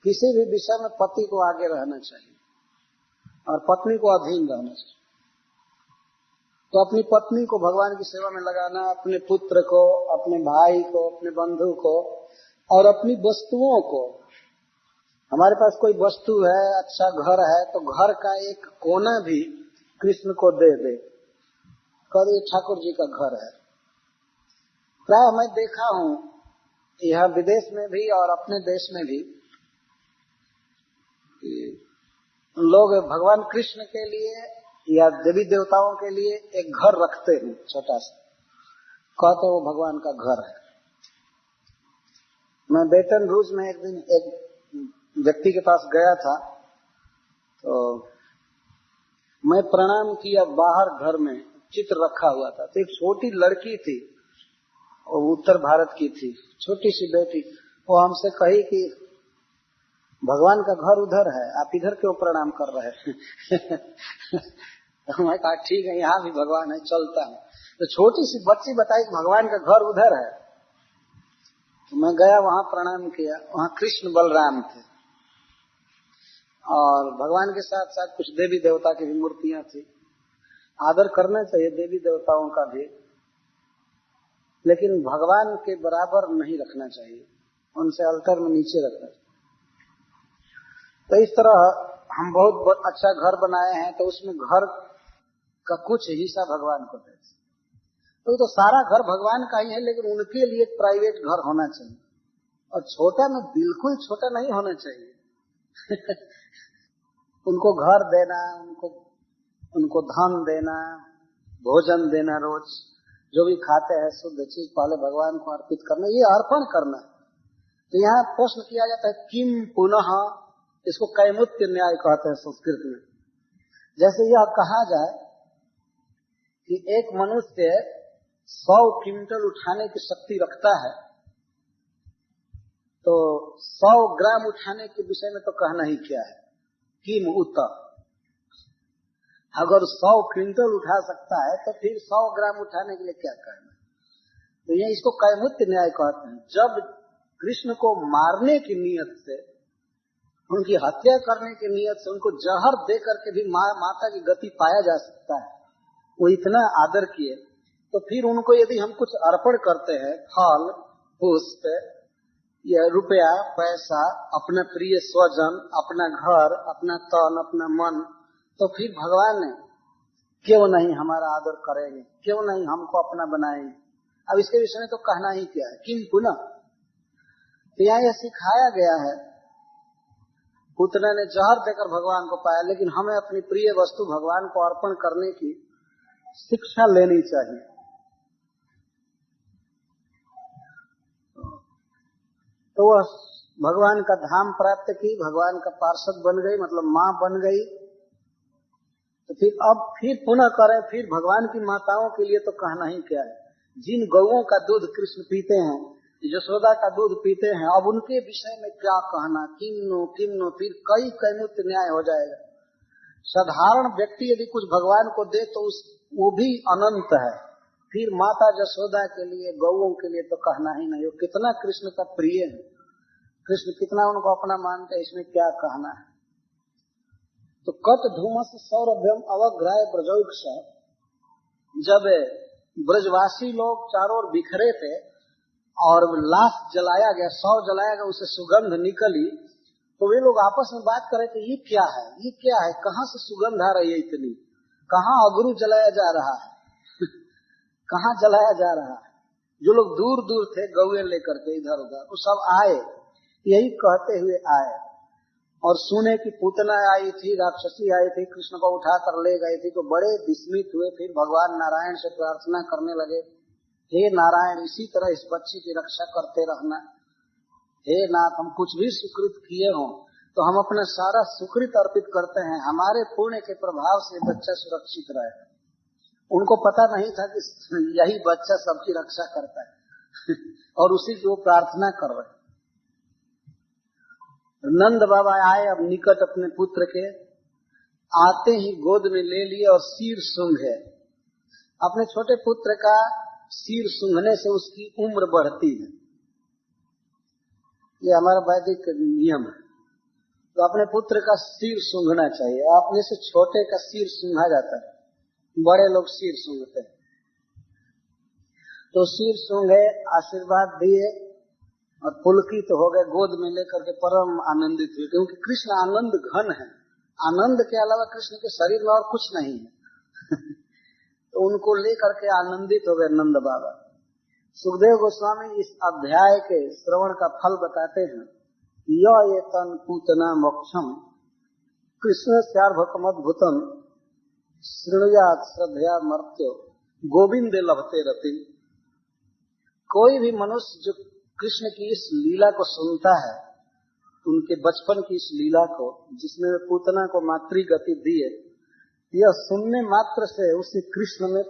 किसी भी विषय में पति को आगे रहना चाहिए और पत्नी को अधीन रहना चाहिए। तो अपनी पत्नी को भगवान की सेवा में लगाना, अपने पुत्र को, अपने भाई को, अपने बंधु को और अपनी वस्तुओं को। हमारे पास कोई वस्तु है, अच्छा घर है, तो घर का एक कोना भी कृष्ण को दे दे, कभी ठाकुर जी का घर है। प्राय मैं देखा हूँ यह विदेश में भी और अपने देश में भी, लोग भगवान कृष्ण के लिए या देवी देवताओं के लिए एक घर रखते हैं छोटा सा, कहते वो भगवान का घर है। मैं बेटन रूज में एक दिन एक व्यक्ति के पास गया था, तो मैं प्रणाम किया। बाहर घर में चित्र रखा हुआ था, तो एक छोटी लड़की थी, वो उत्तर भारत की थी, छोटी सी बेटी। वो हमसे कही कि भगवान का घर उधर है, आप इधर क्यों प्रणाम कर रहे हैं? मैं कहा ठीक है, यहाँ भी भगवान है, चलता है। तो छोटी सी बच्ची बताई कि भगवान का घर उधर है। तो मैं गया, वहां प्रणाम किया। वहां कृष्ण बलराम थे और भगवान के साथ साथ कुछ देवी देवता की भी मूर्तियां थी। आदर करना चाहिए देवी देवताओं का भी, लेकिन भगवान के बराबर नहीं रखना चाहिए, उनसे अल्टर में नीचे रखना चाहिए। तो इस तरह हम बहुत अच्छा घर बनाए हैं, तो उसमें घर का कुछ हिस्सा भगवान को दे। तो सारा घर भगवान का ही है, लेकिन उनके लिए प्राइवेट घर होना चाहिए, और छोटा में बिल्कुल छोटा नहीं होना चाहिए। उनको घर देना, उनको धन देना, भोजन देना, रोज जो भी खाते हैं शुद्ध चीज पहले भगवान को अर्पित करना, ये अर्पण करना। तो यहाँ प्रश्न किया जाता है किम पुनः, इसको कैमुत्य न्याय कहते हैं संस्कृत में। जैसे यह कहा जाए कि एक मनुष्य 100 क्विंटल उठाने की शक्ति रखता है, तो 100 ग्राम उठाने के विषय में तो कहना ही क्या है, किम उत। अगर 100 क्विंटल उठा सकता है तो फिर 100 ग्राम उठाने के लिए क्या कहना। तो ये इसको कैमुत्य न्याय कहते हैं। जब कृष्ण को मारने की नियत से, उनकी हत्या करने की नियत से उनको जहर दे करके भी माता की गति पाया जा सकता है, वो इतना आदर किए, तो फिर उनको यदि हम कुछ अर्पण करते हैं, फल पुष्प या रुपया पैसा, अपना प्रिय स्वजन, अपना घर, अपना तन, अपना मन, तो फिर भगवान क्यों नहीं हमारा आदर करेंगे, क्यों नहीं हमको अपना बनाएंगे। अब इसके विषय में तो कहना ही क्या है, किंतु न। तो यहाँ यह सिखाया गया है, पुत्र ने जहर देकर भगवान को पाया, लेकिन हमें अपनी प्रिय वस्तु भगवान को अर्पण करने की शिक्षा लेनी चाहिए। तो वह भगवान का धाम प्राप्त की, भगवान का पार्षद बन गई, मतलब माँ बन गई। तो फिर पुनः करें, फिर भगवान की माताओं के लिए तो कहना ही क्या है। जिन गौओं का दूध कृष्ण पीते हैं, यशोदा का दूध पीते हैं, अब उनके विषय में क्या कहना, किन्नो, फिर कई कैमुत्य न्याय हो जाएगा। साधारण व्यक्ति यदि कुछ भगवान को दे तो वो भी अनंत है, फिर माता यशोदा के लिए, गौओं के लिए तो कहना ही नहीं, वो कितना कृष्ण का प्रिय है। कृष्ण कितना उनको अपना मानते हैं, इसमें क्या कहना है। तो कट धूमस सौरभ्यम अवग्राह ब्रजौक्ष, जब ब्रजवासी लोग चारों ओर बिखरे थे और लाश जलाया गया, शव जलाया गया, उसे सुगंध निकली, तो वे लोग आपस में बात कर रहे थे, ये क्या है, ये क्या है, कहाँ से सुगंध आ रही है इतनी, कहाँ अगरू जलाया जा रहा है कहाँ जलाया जा रहा है। जो लोग दूर दूर थे गौए लेकर के इधर उधर, वो सब आए, यही कहते हुए आए और सुने कि पूतना आई थी, राक्षसी आई थी, कृष्ण को उठा कर ले गई थी, तो बड़े विस्मित हुए। फिर भगवान नारायण से प्रार्थना करने लगे, हे नारायण, इसी तरह इस बच्ची की रक्षा करते रहना। हे नाथ, हम कुछ भी सुकृत किए हों तो हम अपना सारा सुकृत अर्पित करते हैं, हमारे पुण्य के प्रभाव से बच्चा सुरक्षित रहे। उनको पता नहीं था कि यही बच्चा सबकी रक्षा करता है और उसी की वो प्रार्थना कर रहे। नंद बाबा आए अब निकट अपने पुत्र के, आते ही गोद में ले लिए और सिर सूंघे। अपने छोटे पुत्र का सिर सूंघने से उसकी उम्र बढ़ती है, ये हमारा वैदिक नियम है। तो अपने पुत्र का सिर सूंघना चाहिए। अपने से छोटे का सिर सूंघा जाता है, बड़े लोग सिर सूंघते हैं। तो सिर सूंघे, आशीर्वाद दिए और पुलकित हो गए, गोद में लेकर के परम आनंदित हुए, क्योंकि कृष्ण आनंद घन है। आनंद के अलावा कृष्ण के शरीर में और कुछ नहीं है तो उनको लेकर के आनंदित हो गए नंद बाबा। सुखदेव गोस्वामी इस अध्याय के श्रवण का फल बताते हैं, ये तन पूतना मोक्षम कृष्ण सार्वभौमद्भुतम श्रृणुयात् श्रद्धया मर्त्यो गोविंद लभते रति। कोई भी मनुष्य जो कृष्ण की इस लीला को सुनता है, उनके बचपन की इस लीला को, जिसमें पूतना को मातृ गति दिए, यह सुनने मात्र से उसे कृष्ण में